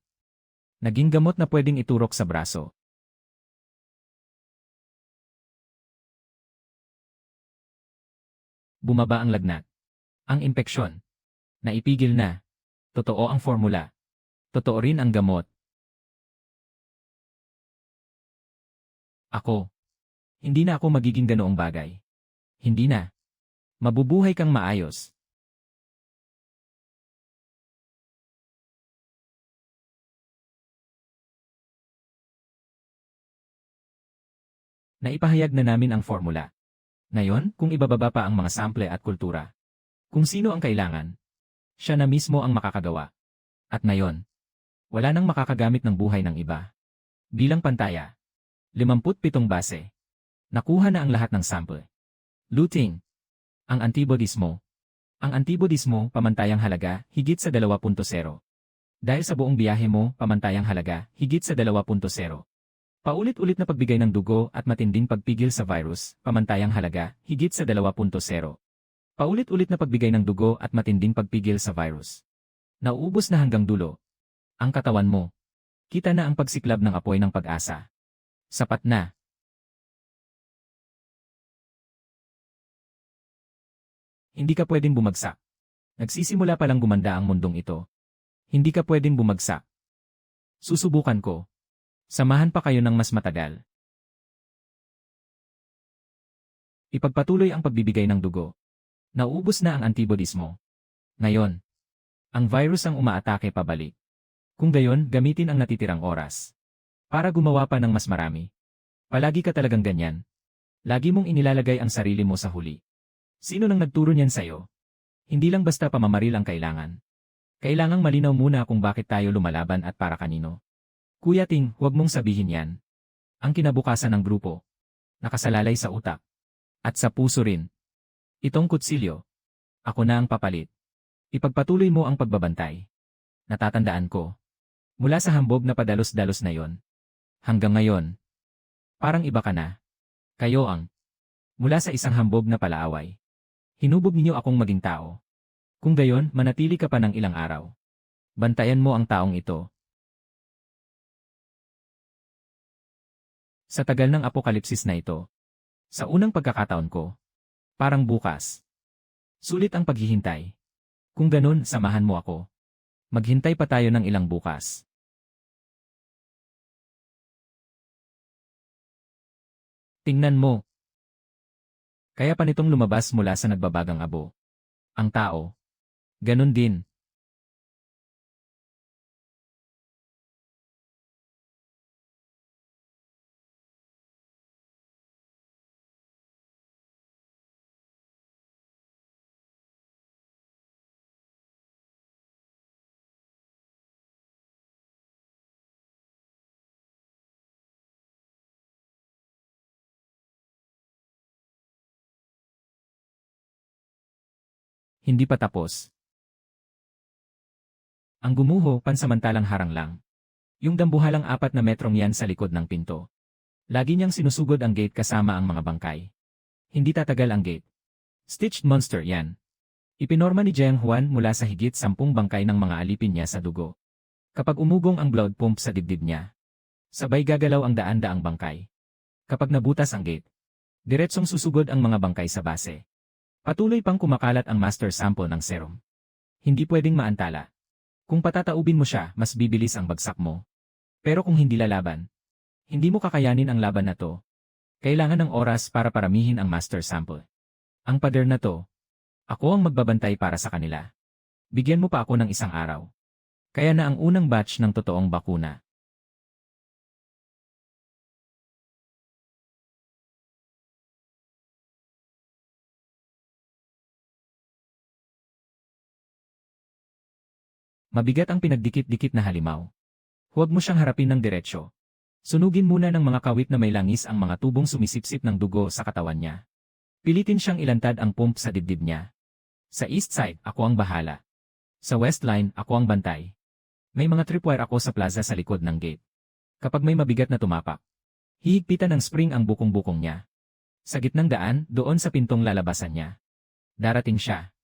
Naging gamot na pwedeng iturok sa braso. Bumaba ang lagnat. Ang impeksyon. Naipigil na. Totoo ang formula. Totoo rin ang gamot. Ako. Hindi na ako magiging ganoong bagay. Hindi na. Mabubuhay kang maayos. Naipahayag na namin ang formula. Ngayon, kung ibababa pa ang mga sample at kultura. Kung sino ang kailangan. Siya na mismo ang makakagawa. At ngayon, wala nang makakagamit ng buhay ng iba. Bilang pantaya. 57 base. Nakuha na ang lahat ng sample. Looting. Ang antibodies mo. Ang antibodies mo, pamantayang halaga, higit sa 2.0. Dahil sa buong biyahe mo, pamantayang halaga, higit sa 2.0. Paulit-ulit na pagbigay ng dugo at matinding pagpigil sa virus, pamantayang halaga, higit sa 2.0. Paulit-ulit na pagbigay ng dugo at matinding pagpigil sa virus. Nauubos na hanggang dulo. Ang katawan mo. Kita na ang pagsiklab ng apoy ng pag-asa. Sapat na. Hindi ka pwedeng bumagsak. Nagsisimula pa lang gumanda ang mundong ito. Hindi ka pwedeng bumagsak. Susubukan ko. Samahan pa kayo ng mas matagal. Ipagpatuloy ang pagbibigay ng dugo. Nauubos na ang antibodies mo. Ngayon, ang virus ang umaatake pabalik. Kung gayon, gamitin ang natitirang oras. Para gumawa pa ng mas marami. Palagi ka talagang ganyan. Lagi mong inilalagay ang sarili mo sa huli. Sino nang nagturo niyan sa'yo? Hindi lang basta pamamaril ang kailangan. Kailangang malinaw muna kung bakit tayo lumalaban at para kanino. Kuya Ting, huwag mong sabihin yan. Ang kinabukasan ng grupo. Nakasalalay sa utak. At sa puso rin. Itong kutsilyo. Ako na ang papalit. Ipagpatuloy mo ang pagbabantay. Natatandaan ko. Mula sa hambog na padalos-dalos na yon. Hanggang ngayon. Parang iba ka na. Kayo ang. Mula sa isang hambog na palaaway. Hinubog ninyo akong maging tao. Kung gayon, manatili ka pa ng ilang araw. Bantayan mo ang taong ito. Sa tagal ng apokalipsis na ito. Sa unang pagkakataon ko. Parang bukas. Sulit ang paghihintay. Kung ganun, samahan mo ako. Maghintay pa tayo ng ilang bukas. Tingnan mo. Kaya pa nitong lumabas mula sa nagbabagang abo. Ang tao. Ganun din. Hindi pa tapos. Ang gumuho, pansamantalang harang lang. Yung dambuhalang 4 na metrong yan sa likod ng pinto. Lagi niyang sinusugod ang gate kasama ang mga bangkay. Hindi tatagal ang gate. Stitched monster yan. Ipinorma ni Jiang Huan mula sa higit 10 bangkay ng mga alipin niya sa dugo. Kapag umugong ang blood pump sa dibdib niya, sabay gagalaw ang daan-daang bangkay. Kapag nabutas ang gate, diretsong susugod ang mga bangkay sa base. Patuloy pang kumakalat ang master sample ng serum. Hindi pwedeng maantala. Kung patataubin mo siya, mas bibilis ang bagsak mo. Pero kung hindi lalaban, hindi mo kakayanin ang laban na to. Kailangan ng oras para paramihin ang master sample. Ang pader na to, ako ang magbabantay para sa kanila. Bigyan mo pa ako ng isang araw. Kaya na ang unang batch ng totoong bakuna. Mabigat ang pinagdikit-dikit na halimaw. Huwag mo siyang harapin ng diretsyo. Sunugin muna ng mga kawit na may langis ang mga tubong sumisipsip ng dugo sa katawan niya. Pilitin siyang ilantad ang pump sa dibdib niya. Sa east side, ako ang bahala. Sa west line, ako ang bantay. May mga tripwire ako sa plaza sa likod ng gate. Kapag may mabigat na tumapak, hihigpitan ng spring ang bukong-bukong niya. Sa gitnang daan, doon sa pintong lalabasan niya. Darating siya.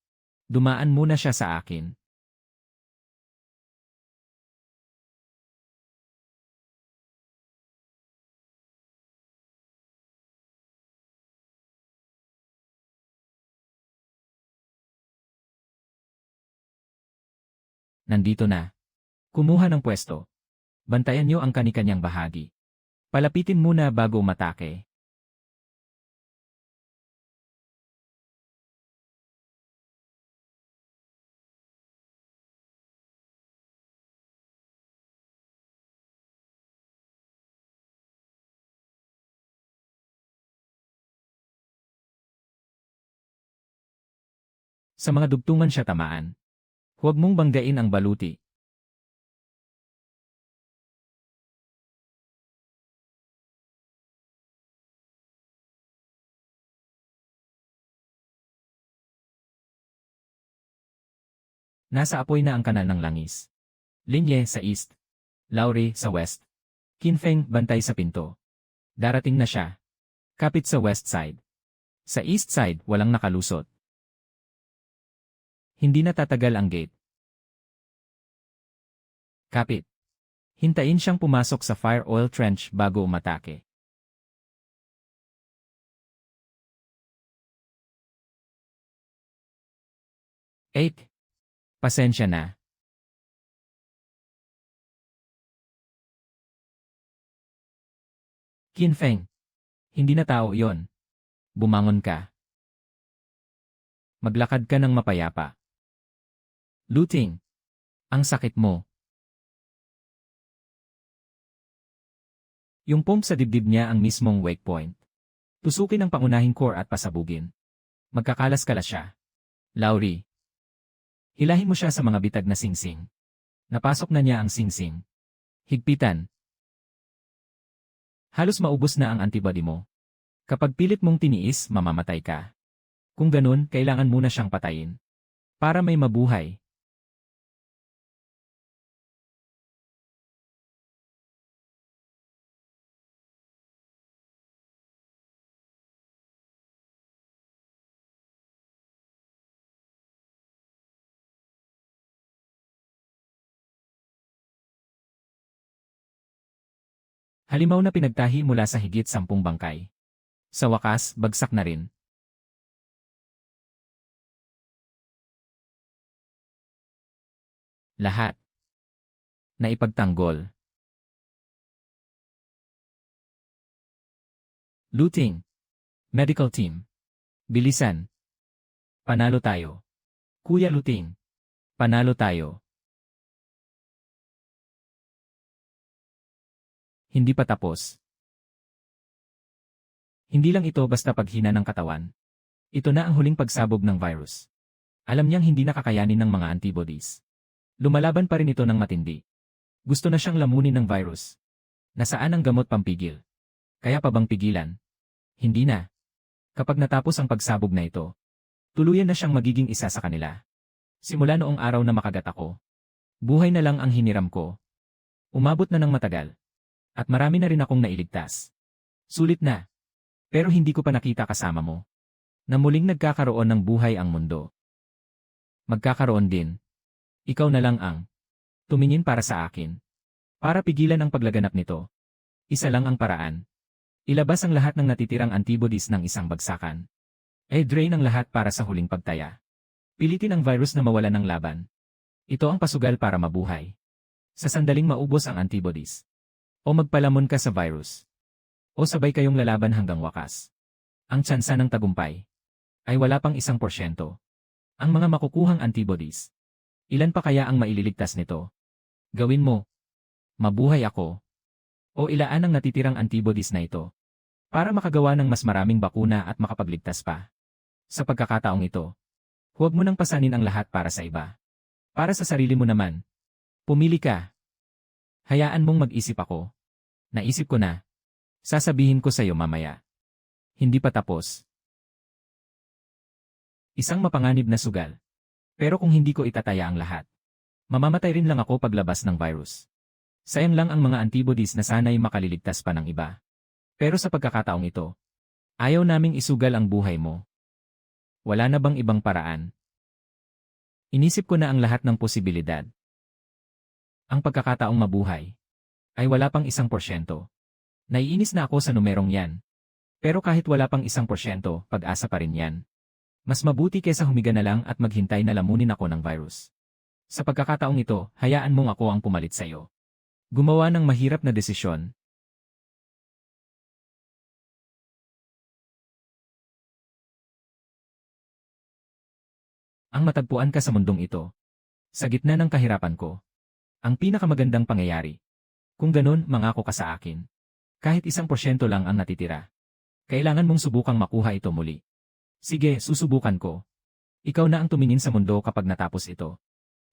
Dumaan muna siya sa akin. Nandito na. Kumuha ng pwesto. Bantayan niyo ang kani-kanyang bahagi. Palapitin muna bago umatake. Sa mga dugtungan siya tamaan. Huwag mong banggain ang baluti. Nasa apoy na ang kanal ng langis. Linye sa east. Lauri sa west. Kinfeng bantay sa pinto. Darating na siya. Kapit sa west side. Sa east side, walang nakalusot. Hindi na tatagal ang gate. Kapit. Hintayin siyang pumasok sa fire oil trench bago umatake. Eight. Pasensya na. Kinfeng. Hindi na tao yon. Bumangon ka. Maglakad ka ng mapayapa. Looting. Ang sakit mo. Yung pump sa dibdib niya ang mismong wake point. Tusukin ang pangunahing core at pasabugin. Magkakalas-kalas siya. Lauri. Hilahin mo siya sa mga bitag na singsing. Napasok na niya ang singsing. Higpitan. Halos maubos na ang antibody mo. Kapag pilit mong tiniis, mamamatay ka. Kung ganun, kailangan muna siyang patayin. Para may mabuhay. Halimaw na pinagtahi mula sa higit 10 bangkay. Sa wakas, bagsak na rin. Lahat. Naipagtanggol. Looting. Medical team. Bilisan. Panalo tayo. Kuya Looting. Panalo tayo. Hindi pa tapos. Hindi lang ito basta paghina ng katawan. Ito na ang huling pagsabog ng virus. Alam niyang hindi nakakayanin ng mga antibodies. Lumalaban pa rin ito ng matindi. Gusto na siyang lamunin ng virus. Nasaan ang gamot pampigil? Kaya pa bang pigilan? Hindi na. Kapag natapos ang pagsabog na ito, tuluyan na siyang magiging isa sa kanila. Simula noong araw na makagat ako, buhay na lang ang hiniram ko. Umabot na ng matagal. At marami na rin akong nailigtas. Sulit na. Pero hindi ko pa nakita kasama mo. Na muling nagkakaroon ng buhay ang mundo. Magkakaroon din. Ikaw na lang ang tumingin para sa akin. Para pigilan ang paglaganap nito. Isa lang ang paraan. Ilabas ang lahat ng natitirang antibodies ng isang bagsakan. I-drain ang lahat para sa huling pagtaya. Pilitin ang virus na mawala ng laban. Ito ang pasugal para mabuhay. Sa sandaling maubos ang antibodies. O magpalamon ka sa virus. O sabay kayong lalaban hanggang wakas. Ang tsansa ng tagumpay ay wala pang 1%. Ang mga makukuhang antibodies. Ilan pa kaya ang maililigtas nito? Gawin mo. Mabuhay ako. O ilaan ang natitirang antibodies na ito. Para makagawa ng mas maraming bakuna at makapagligtas pa. Sa pagkakataong ito, huwag mo nang pasanin ang lahat para sa iba. Para sa sarili mo naman. Pumili ka. Hayaan mong mag-isip ako. Naisip ko na. Sasabihin ko sa iyo mamaya. Hindi pa tapos. Isang mapanganib na sugal. Pero kung hindi ko itataya ang lahat, mamamatay rin lang ako paglabas ng virus. Sayang lang ang mga antibodies na sana'y makaliligtas pa ng iba. Pero sa pagkakataong ito, ayaw naming isugal ang buhay mo. Wala na bang ibang paraan? Inisip ko na ang lahat ng posibilidad. Ang pagkakataong mabuhay ay wala pang 1%. Naiinis na ako sa numerong yan. Pero kahit wala pang 1%, pag-asa pa rin yan. Mas mabuti kesa humiga na lang at maghintay na lamunin ako ng virus. Sa pagkakataong ito, hayaan mong ako ang pumalit sa'yo. Gumawa ng mahirap na desisyon. Ang matagpuan ka sa mundong ito. Sa gitna ng kahirapan ko. Ang pinakamagandang pangyayari. Kung ganun, mangako ka sa akin. Kahit 1% lang ang natitira. Kailangan mong subukang makuha ito muli. Sige, susubukan ko. Ikaw na ang tumingin sa mundo kapag natapos ito.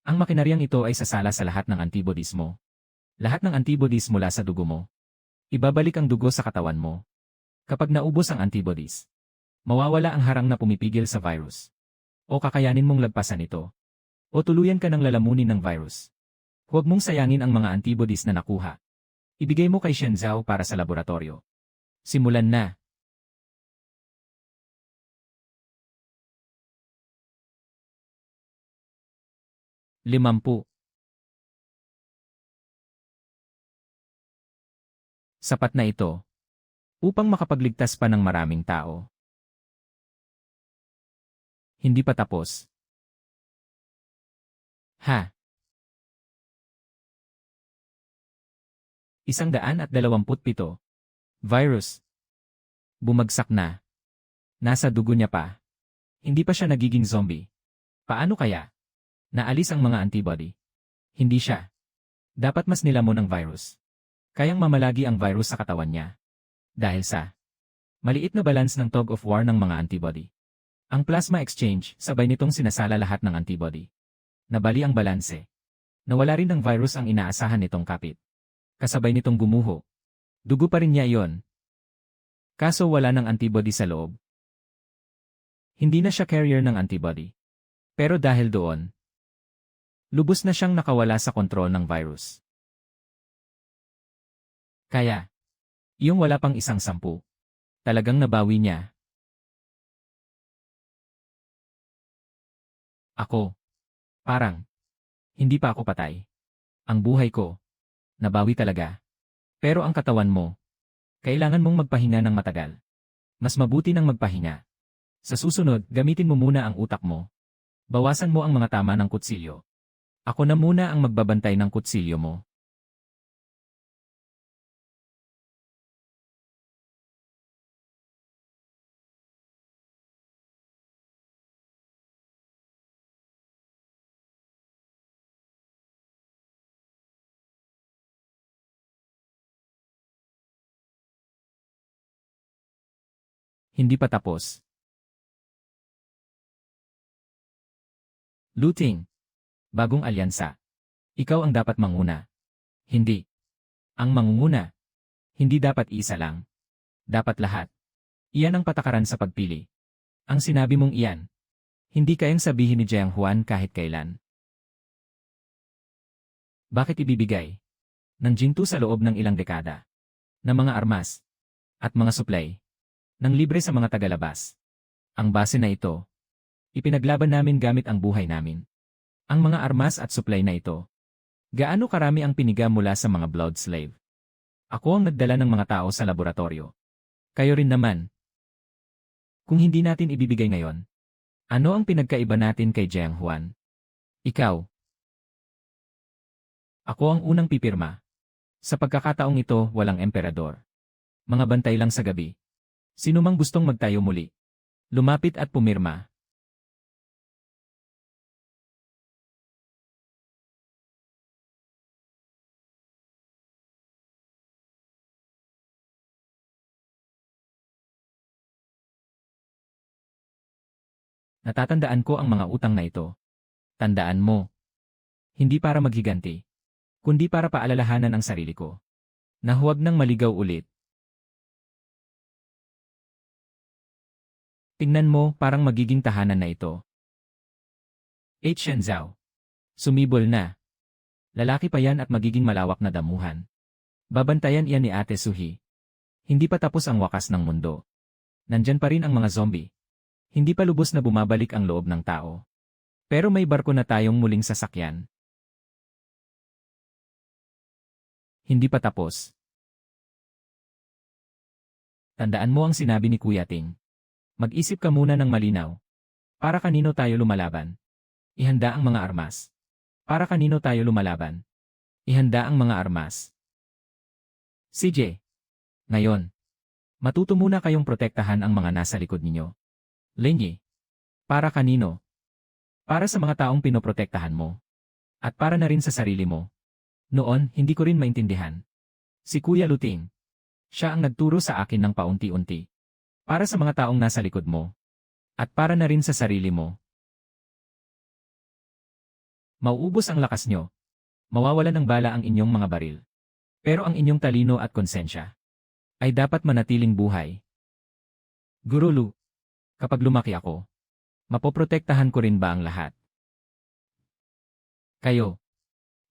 Ang makinaryang ito ay sasala sa lahat ng antibodies mo. Lahat ng antibodies mula sa dugo mo. Ibabalik ang dugo sa katawan mo. Kapag naubos ang antibodies, mawawala ang harang na pumipigil sa virus. O kakayanin mong lagpasan ito. O tuluyan ka ng lalamunin ng virus. Huwag mong sayangin ang mga antibodies na nakuha. Ibigay mo kay Shenzhou para sa laboratorio. Simulan na. Limampu. Sapat na ito upang makapagligtas pa ng maraming tao. Hindi pa tapos. Ha? 127. Virus. Bumagsak na. Nasa dugo niya pa. Hindi pa siya nagiging zombie. Paano kaya? Naalis ang mga antibody. Hindi siya. Dapat mas nilamon ang virus. Kayang mamalagi ang virus sa katawan niya. Dahil sa maliit na balance ng tug of war ng mga antibody. Ang plasma exchange, sabay nitong sinasala lahat ng antibody. Nabali ang balanse. Nawala rin ng virus ang inaasahan nitong kapit. Kasabay nitong gumuho. Dugo pa rin niya iyon. Kaso wala ng antibody sa loob. Hindi na siya carrier ng antibody. Pero dahil doon, lubos na siyang nakawala sa kontrol ng virus. Kaya, yung wala pang 1%, talagang nabawi niya. Ako, parang, hindi pa ako patay. Ang buhay ko, nabawi talaga. Pero ang katawan mo, kailangan mong magpahinga ng matagal. Mas mabuti nang magpahinga. Sa susunod, gamitin mo muna ang utak mo. Bawasan mo ang mga tama ng kutsilyo. Ako na muna ang magbabantay ng kutsilyo mo. Hindi pa tapos. Looting. Bagong alyansa. Ikaw ang dapat manguna. Hindi. Ang mangunguna. Hindi dapat isa lang. Dapat lahat. Iyan ang patakaran sa pagpili. Ang sinabi mong iyan. Hindi kayang sabihin ni Jiang Huan kahit kailan. Bakit ibibigay? Ng Jintu sa loob ng ilang dekada. Na mga armas. At mga supply. Nang libre sa mga tagalabas. Ang base na ito, ipinaglaban namin gamit ang buhay namin. Ang mga armas at supply na ito. Gaano karami ang piniga mula sa mga blood slave? Ako ang nagdala ng mga tao sa laboratorio. Kayo rin naman. Kung hindi natin ibibigay ngayon, ano ang pinagkaiba natin kay Jiang Huan? Ikaw. Ako ang unang pipirma. Sa pagkakataong ito, walang emperador. Mga bantay lang sa gabi. Sino mang gustong magtayo muli? Lumapit at pumirma. Natatandaan ko ang mga utang na ito. Tandaan mo. Hindi para maghiganti, kundi para paalalahanan ang sarili ko. Na huwag nang maligaw ulit. Tingnan mo, parang magiging tahanan na ito. Shenzhou. Sumibol na. Lalaki pa yan at magiging malawak na damuhan. Babantayan iyan ni Ate Suhi. Hindi pa tapos ang wakas ng mundo. Nandyan pa rin ang mga zombie. Hindi pa lubos na bumabalik ang loob ng tao. Pero may barko na tayong muling sasakyan. Hindi pa tapos. Tandaan mo ang sinabi ni Kuya Ting. Mag-isip ka muna ng malinaw. Para kanino tayo lumalaban? Ihanda ang mga armas. Para kanino tayo lumalaban? Ihanda ang mga armas. CJ. Ngayon. Matuto muna kayong protektahan ang mga nasa likod ninyo. Lenny. Para kanino? Para sa mga taong pinoprotektahan mo. At para na rin sa sarili mo. Noon, hindi ko rin maintindihan. Si Kuya Luting. Siya ang nagturo sa akin ng paunti-unti. Para sa mga taong nasa likod mo. At para na rin sa sarili mo. Mauubos ang lakas nyo. Mawawala ng bala ang inyong mga baril. Pero ang inyong talino at konsensya ay dapat manatiling buhay. Guru Lu, kapag lumaki ako, mapoprotektahan ko rin ba ang lahat? Kayo.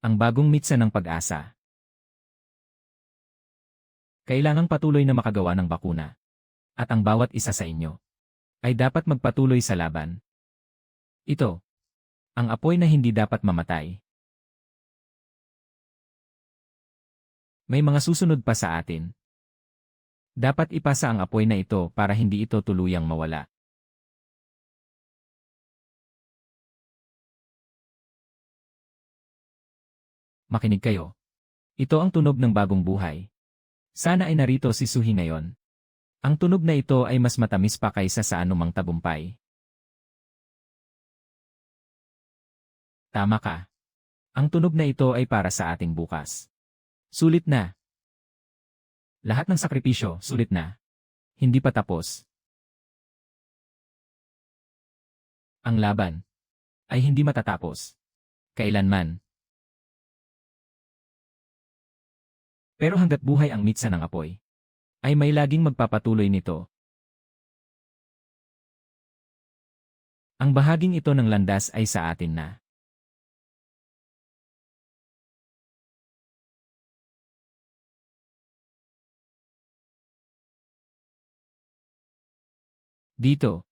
Ang bagong mitsa ng pag-asa. Kailangang patuloy na makagawa ng bakuna. At ang bawat isa sa inyo ay dapat magpatuloy sa laban. Ito. Ang apoy na hindi dapat mamatay. May mga susunod pa sa atin. Dapat ipasa ang apoy na ito para hindi ito tuluyang mawala. Makinig kayo. Ito ang tunog ng bagong buhay. Sana ay narito si Suhi ngayon. Ang tunog na ito ay mas matamis pa kaysa sa anumang tagumpay. Tama ka. Ang tunog na ito ay para sa ating bukas. Sulit na. Lahat ng sakripisyo, sulit na. Hindi pa tapos. Ang laban ay hindi matatapos. Kailanman. Pero hanggat buhay ang mitsa ng apoy, ay may laging magpapatuloy nito. Ang bahaging ito ng landas ay sa atin na. Dito.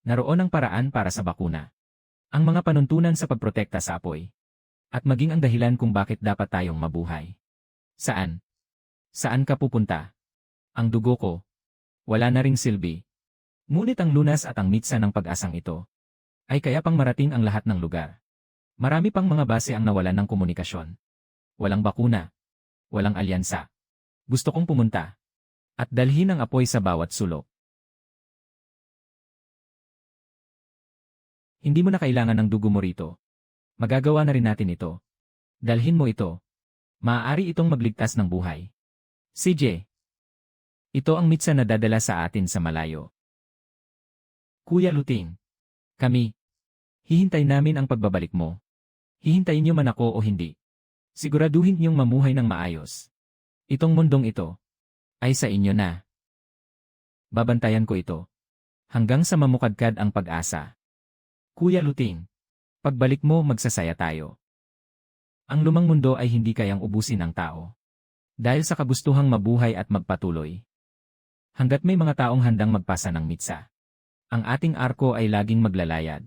Naroon ang paraan para sa bakuna. Ang mga panuntunan sa pagprotekta sa apoy. At maging ang dahilan kung bakit dapat tayong mabuhay. Saan? Saan ka pupunta? Ang dugo ko. Wala na ring silbi. Ngunit ang lunas at ang mitsa ng pag-asang ito ay kaya pang marating ang lahat ng lugar. Marami pang mga base ang nawalan ng komunikasyon. Walang bakuna. Walang alyansa. Gusto kong pumunta. At dalhin ang apoy sa bawat sulok. Hindi mo na kailangan ng dugo mo rito. Magagawa na rin natin ito. Dalhin mo ito. Maaari itong magligtas ng buhay. CJ. Ito ang mitsa na dadala sa atin sa malayo. Kuya Luting. Kami. Hihintay namin ang pagbabalik mo. Hihintayin niyo man ako o hindi. Siguraduhin niyong mamuhay ng maayos. Itong mundong ito ay sa inyo na. Babantayan ko ito. Hanggang sa mamukadkad ang pag-asa. Kuya Luting. Pagbalik mo magsasaya tayo. Ang lumang mundo ay hindi kayang ubusin ng tao. Dahil sa kagustuhang mabuhay at magpatuloy. Hanggat may mga taong handang magpasa ng mitsa. Ang ating arko ay laging maglalayad.